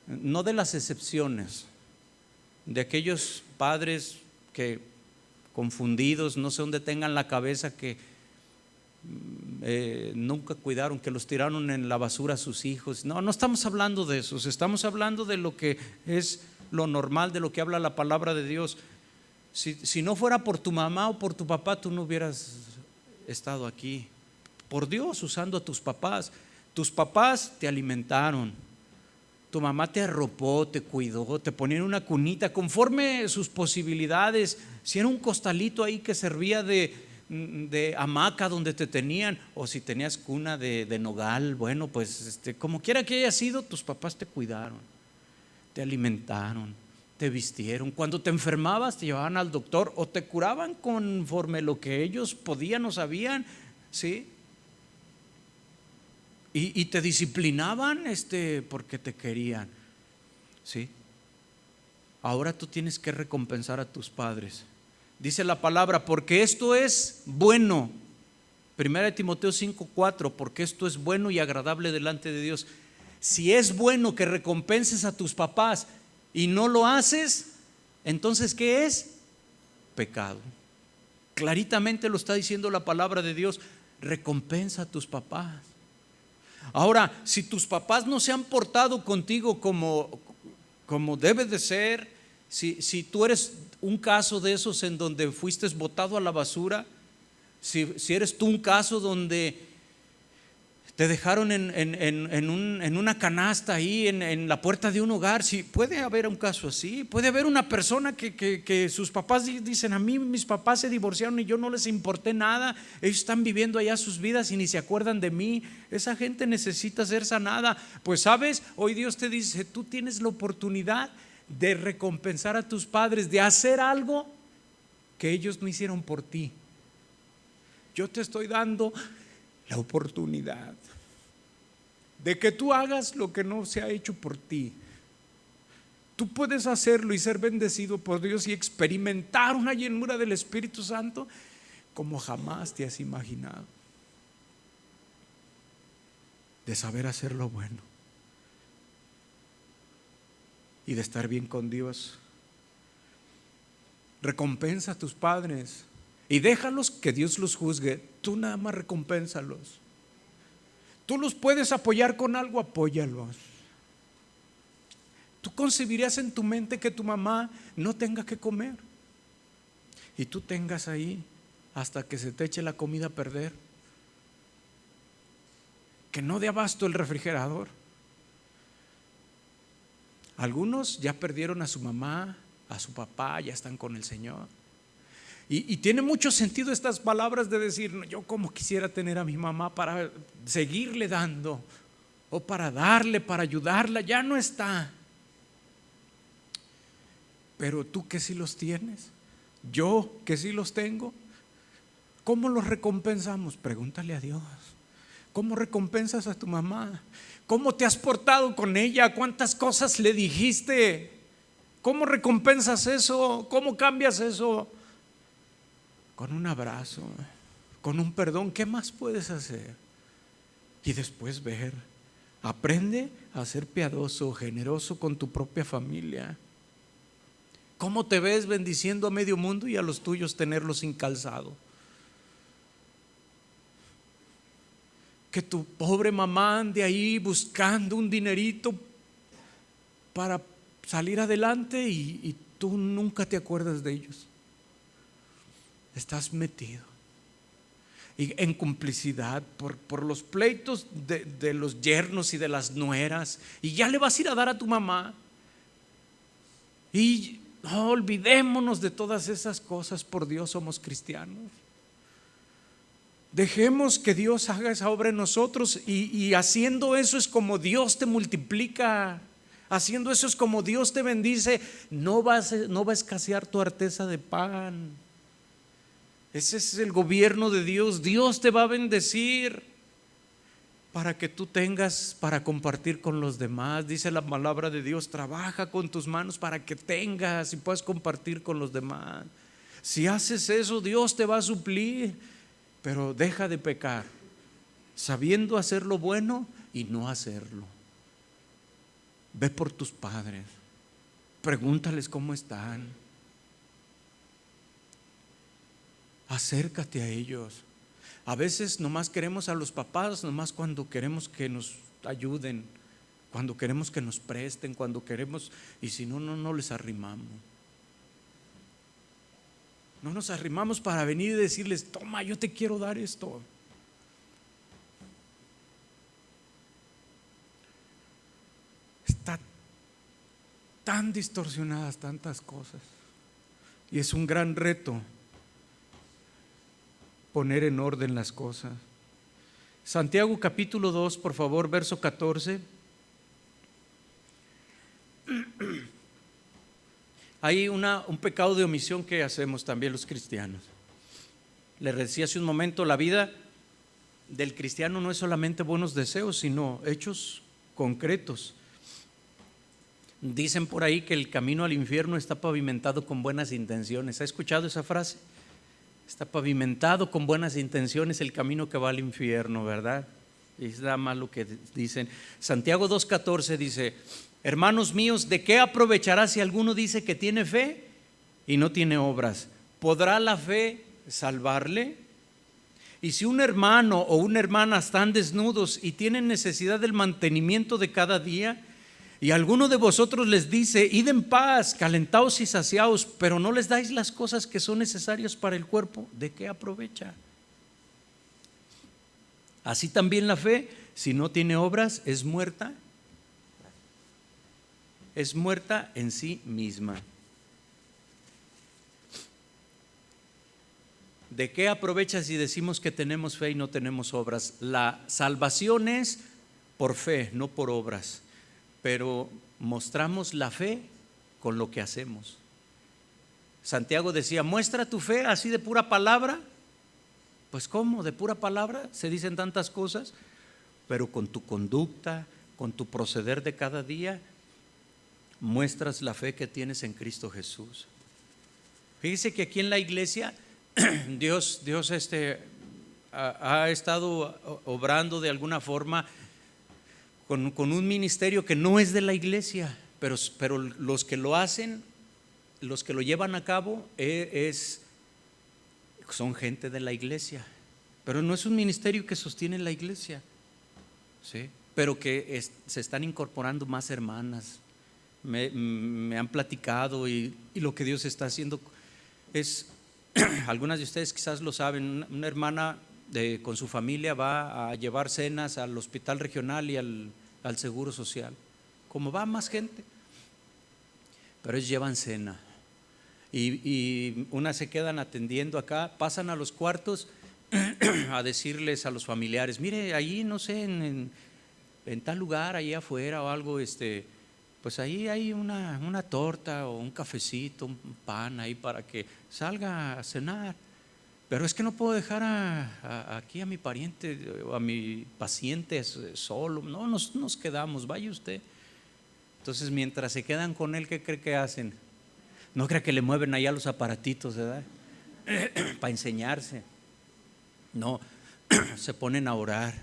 no de las excepciones, de aquellos padres que confundidos, no sé dónde tengan la cabeza, que nunca cuidaron, que los tiraron en la basura a sus hijos. No estamos hablando de esos, estamos hablando de lo que es lo normal, de lo que habla la palabra de Dios. Si no fuera por tu mamá o por tu papá, tú no hubieras estado aquí. Por Dios, usando a tus papás. Tus papás te alimentaron, tu mamá te arropó, te cuidó, te ponía en una cunita conforme sus posibilidades. Si era un costalito ahí que servía de de hamaca donde te tenían, o si tenías cuna de nogal, bueno, pues como quiera que haya sido, tus papás te cuidaron, te alimentaron, te vistieron. Cuando te enfermabas te llevaban al doctor o te curaban conforme lo que ellos podían o sabían, ¿sí? Y te disciplinaban porque te querían, ¿sí? Ahora tú tienes que recompensar a tus padres. Dice la palabra, porque esto es bueno. 1 Timoteo 5:4, porque esto es bueno y agradable delante de Dios. Si es bueno que recompenses a tus papás y no lo haces, entonces ¿qué es? Pecado. Claritamente lo está diciendo la palabra de Dios. Recompensa a tus papás. Ahora, si tus papás no se han portado contigo como debe de ser, si tú eres un caso de esos en donde fuiste botado a la basura, si eres tú un caso donde te dejaron en una canasta ahí en la puerta de un hogar, si puede haber un caso así, puede haber una persona que sus papás dicen, a mí mis papás se divorciaron y yo no les importé nada, ellos están viviendo allá sus vidas y ni se acuerdan de mí. Esa gente necesita ser sanada. Pues sabes, hoy Dios te dice, tú tienes la oportunidad de recompensar a tus padres, de hacer algo que ellos no hicieron por ti. Yo te estoy dando la oportunidad de que tú hagas lo que no se ha hecho por ti. Tú puedes hacerlo y ser bendecido por Dios y experimentar una llenura del Espíritu Santo como jamás te has imaginado. De saber hacer lo bueno y de estar bien con Dios. Recompensa a tus padres y déjalos que Dios los juzgue. Tú nada más recompénsalos. Tú los puedes apoyar con algo, apóyalos. Tú concebirías en tu mente que tu mamá no tenga que comer y tú tengas ahí hasta que se te eche la comida a perder, que no dé abasto el refrigerador. Algunos ya perdieron a su mamá, a su papá, ya están con el Señor. Y tiene mucho sentido estas palabras de decir, yo como quisiera tener a mi mamá para seguirle dando, o para darle, para ayudarla. Ya no está. Pero tú que sí los tienes, yo que sí los tengo, ¿cómo los recompensamos? Pregúntale a Dios. ¿Cómo recompensas a tu mamá? ¿Cómo te has portado con ella? ¿Cuántas cosas le dijiste? ¿Cómo recompensas eso? ¿Cómo cambias eso? Con un abrazo, con un perdón. ¿Qué más puedes hacer? Y después ver. Aprende a ser piadoso, generoso con tu propia familia. ¿Cómo te ves bendiciendo a medio mundo y a los tuyos tenerlos sin calzado? Que tu pobre mamá ande ahí buscando un dinerito para salir adelante y tú nunca te acuerdas de ellos. Estás metido y en complicidad por los pleitos de los yernos y de las nueras, y ya le vas a ir a dar a tu mamá. Y no olvidémonos de todas esas cosas. Por Dios, somos cristianos. Dejemos que Dios haga esa obra en nosotros, y haciendo eso es como Dios te multiplica. Haciendo eso es como Dios te bendice. No va a escasear tu arteza de pan. Ese es el gobierno de Dios. Dios te va a bendecir para que tú tengas para compartir con los demás. Dice la palabra de Dios, trabaja con tus manos para que tengas y puedas compartir con los demás. Si haces eso, Dios te va a suplir. Pero deja de pecar sabiendo hacer lo bueno y no hacerlo. Ve por tus padres, pregúntales cómo están. Acércate a ellos. A veces nomás queremos a los papás, nomás cuando queremos que nos ayuden, cuando queremos que nos presten, cuando queremos, y si no, no les arrimamos. No nos arrimamos para venir y decirles, toma, yo te quiero dar esto. Está tan distorsionadas tantas cosas, y es un gran reto poner en orden las cosas. Santiago capítulo 2, por favor, verso 14. Hay un pecado de omisión que hacemos también los cristianos. Les decía hace un momento, la vida del cristiano no es solamente buenos deseos, sino hechos concretos. Dicen por ahí que el camino al infierno está pavimentado con buenas intenciones. ¿Ha escuchado esa frase? Está pavimentado con buenas intenciones el camino que va al infierno, ¿verdad? Y es nada más lo que dicen. Santiago 2:14 dice: hermanos míos, ¿de qué aprovechará si alguno dice que tiene fe y no tiene obras? ¿Podrá la fe salvarle? Y si un hermano o una hermana están desnudos y tienen necesidad del mantenimiento de cada día, y alguno de vosotros les dice: id en paz, calentaos y saciaos, pero no les dais las cosas que son necesarias para el cuerpo, ¿de qué aprovecha? Así también la fe, si no tiene obras, es muerta en sí misma. ¿De qué aprovecha si decimos que tenemos fe y no tenemos obras? La salvación es por fe, no por obras, pero mostramos la fe con lo que hacemos. Santiago decía: muestra tu fe así de pura palabra. Pues ¿cómo? De pura palabra se dicen tantas cosas, pero con tu conducta, con tu proceder de cada día, muestras la fe que tienes en Cristo Jesús. Fíjese que aquí en la iglesia Dios ha estado obrando de alguna forma con un ministerio que no es de la iglesia, pero los que lo hacen, los que lo llevan a cabo son gente de la iglesia, pero no es un ministerio que sostiene la iglesia, ¿sí? Pero que se están incorporando más hermanas. Me han platicado y lo que Dios está haciendo es, algunas de ustedes quizás lo saben, una hermana con su familia va a llevar cenas al hospital regional y al seguro social. Como va más gente, pero ellos llevan cena y unas se quedan atendiendo acá, pasan a los cuartos a decirles a los familiares: mire, ahí no sé, en tal lugar, ahí afuera o algo, pues ahí hay una torta o un cafecito, un pan ahí para que salga a cenar. Pero es que no puedo dejar aquí a mi pariente o a mi paciente solo. No, nos quedamos, vaya usted. Entonces, mientras se quedan con él, ¿qué cree que hacen? No crea que le mueven allá los aparatitos, ¿verdad? Para enseñarse. No, se ponen a orar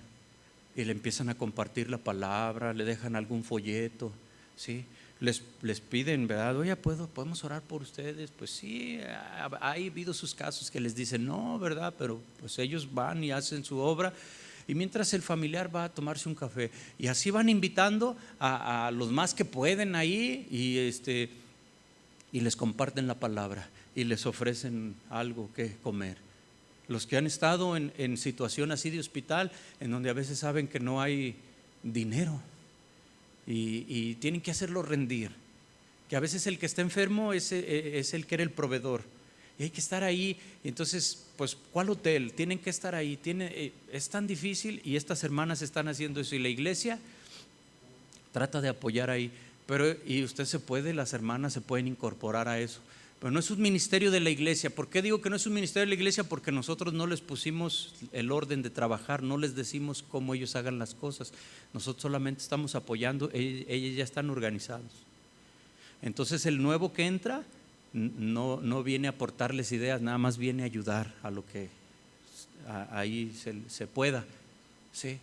y le empiezan a compartir la palabra, le dejan algún folleto, ¿sí? Les piden, ¿verdad? Oye, ¿podemos orar por ustedes? Pues sí, ha habido sus casos que les dicen no, ¿verdad? Pero pues ellos van y hacen su obra, y mientras el familiar va a tomarse un café, y así van invitando a los más que pueden ahí, y les comparten la palabra y les ofrecen algo que comer. Los que han estado en situación así de hospital, en donde a veces saben que no hay dinero y tienen que hacerlo rendir, que a veces el que está enfermo es el que era el proveedor y hay que estar ahí. Y entonces, pues, ¿cuál hotel? Tienen que estar ahí. Es tan difícil, y estas hermanas están haciendo eso, y la iglesia trata de apoyar ahí. Y usted las hermanas se pueden incorporar a eso. Pero no es un ministerio de la iglesia. ¿Por qué digo que no es un ministerio de la iglesia? Porque nosotros no les pusimos el orden de trabajar, no les decimos cómo ellos hagan las cosas. Nosotros solamente estamos apoyando, ellos ya están organizados. Entonces el nuevo que entra no viene a aportarles ideas, nada más viene a ayudar a lo que ahí se pueda, ¿sí?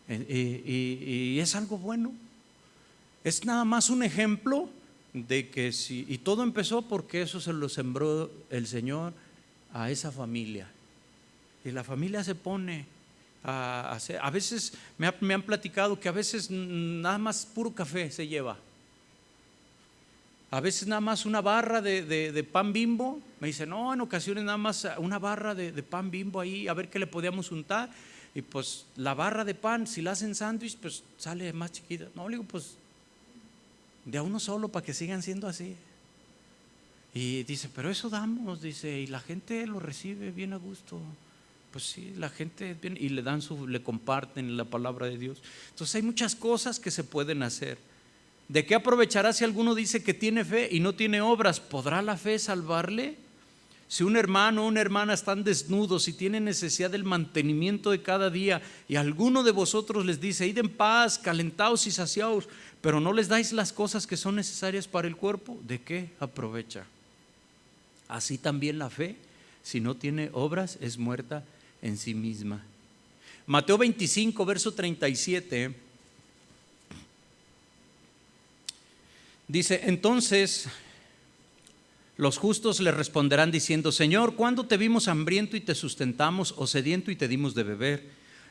Y es algo bueno. Es nada más un ejemplo de que sí, y todo empezó porque eso se lo sembró el Señor a esa familia, y la familia se pone a hacer. A veces me han platicado que a veces nada más puro café se lleva, a veces nada más una barra de pan Bimbo. Me dicen, no, en ocasiones nada más una barra de pan Bimbo ahí, a ver qué le podíamos untar, y pues la barra de pan, si la hacen sándwich, pues sale más chiquita. No, le digo, pues de a uno solo para que sigan siendo así. Y dice, pero eso damos, dice, y la gente lo recibe bien a gusto. Pues sí, la gente viene y le comparten la palabra de Dios. Entonces hay muchas cosas que se pueden hacer. ¿De qué aprovechará si alguno dice que tiene fe y no tiene obras? ¿Podrá la fe salvarle? Si un hermano o una hermana están desnudos y tienen necesidad del mantenimiento de cada día, y alguno de vosotros les dice: id en paz, calentaos y saciaos, pero no les dais las cosas que son necesarias para el cuerpo, ¿de qué aprovecha? Así también la fe, si no tiene obras, es muerta en sí misma. Mateo 25, verso 37, dice: entonces los justos le responderán diciendo: Señor, ¿cuándo te vimos hambriento y te sustentamos, o sediento y te dimos de beber?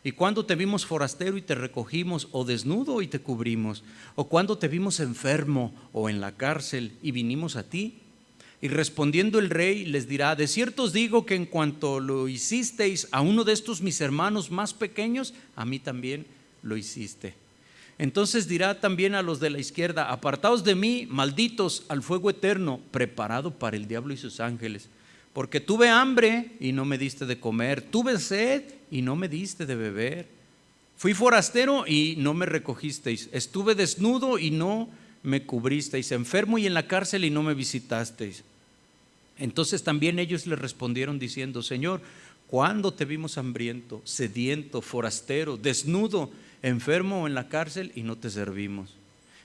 ¿Y cuándo te vimos forastero y te recogimos, o desnudo y te cubrimos? ¿O cuándo te vimos enfermo o en la cárcel y vinimos a ti? Y respondiendo el rey les dirá: de cierto os digo que en cuanto lo hicisteis a uno de estos mis hermanos más pequeños, a mí también lo hiciste. Entonces dirá también a los de la izquierda: apartaos de mí, malditos, al fuego eterno, preparado para el diablo y sus ángeles. Porque tuve hambre y no me diste de comer, tuve sed y no me diste de beber, fui forastero y no me recogisteis, estuve desnudo y no me cubristeis, enfermo y en la cárcel y no me visitasteis. Entonces también ellos le respondieron diciendo: Señor, ¿cuándo te vimos hambriento, sediento, forastero, desnudo, enfermo o en la cárcel y no te servimos?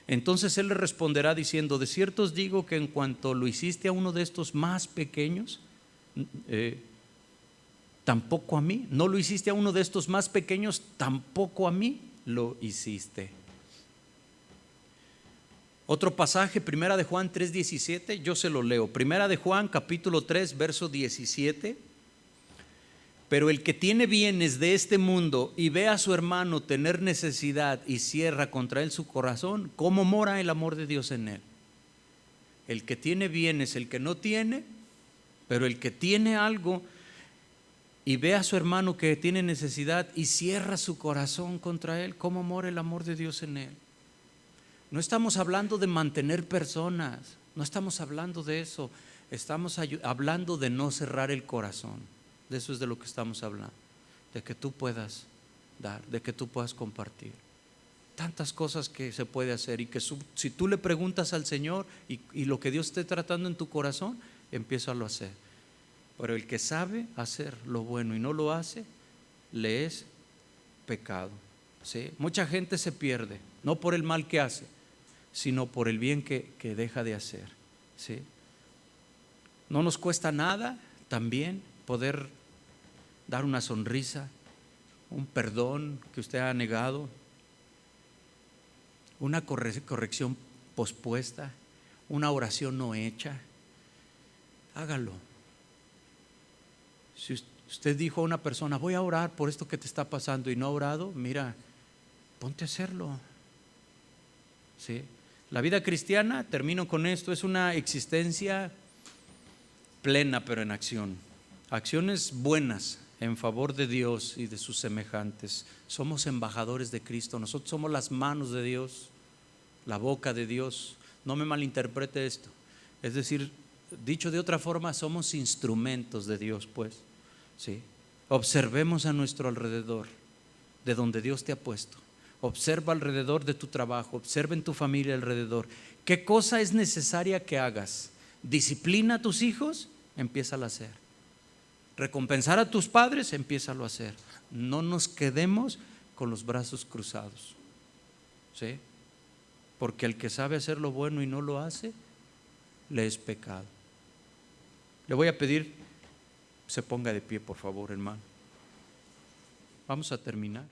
Entonces él le responderá diciendo: de cierto os digo que en cuanto lo hiciste a uno de estos más pequeños, tampoco a mí, no lo hiciste a uno de estos más pequeños, tampoco a mí lo hiciste. Otro pasaje, Primera de Juan 3:17, yo se lo leo. Primera de Juan capítulo 3, verso 17. Pero el que tiene bienes de este mundo y ve a su hermano tener necesidad y cierra contra él su corazón, ¿cómo mora el amor de Dios en él? El que tiene bienes, el que no tiene, pero el que tiene algo y ve a su hermano que tiene necesidad y cierra su corazón contra él, ¿cómo mora el amor de Dios en él? No estamos hablando de mantener personas, no estamos hablando de eso, estamos hablando de no cerrar el corazón. De eso es de lo que estamos hablando, de que tú puedas dar, de que tú puedas compartir. Tantas cosas que se puede hacer y que si tú le preguntas al Señor y lo que Dios esté tratando en tu corazón, empiézalo a hacer. Pero el que sabe hacer lo bueno y no lo hace, le es pecado. ¿Sí? Mucha gente se pierde, no por el mal que hace, sino por el bien que deja de hacer. ¿Sí? No nos cuesta nada también poder dar una sonrisa, un perdón que usted ha negado, una corrección pospuesta, una oración no hecha. Hágalo. Si usted dijo a una persona: voy a orar por esto que te está pasando, y no ha orado, mira, ponte a hacerlo. ¿Sí? La vida cristiana, termino con esto, es una existencia plena pero en acción. Acciones buenas en favor de Dios y de sus semejantes. Somos embajadores de Cristo, nosotros somos las manos de Dios, la boca de Dios. No me malinterprete esto, es decir, dicho de otra forma, somos instrumentos de Dios, pues. ¿Sí? Observemos a nuestro alrededor, de donde Dios te ha puesto. Observa alrededor de tu trabajo, observa en tu familia alrededor. ¿Qué cosa es necesaria que hagas? ¿Disciplina a tus hijos? Empiézalo a hacer. ¿Recompensar a tus padres? Empiézalo a hacer. No nos quedemos con los brazos cruzados. ¿Sí? Porque el que sabe hacer lo bueno y no lo hace, le es pecado. Le voy a pedir se ponga de pie, por favor, hermano. Vamos a terminar.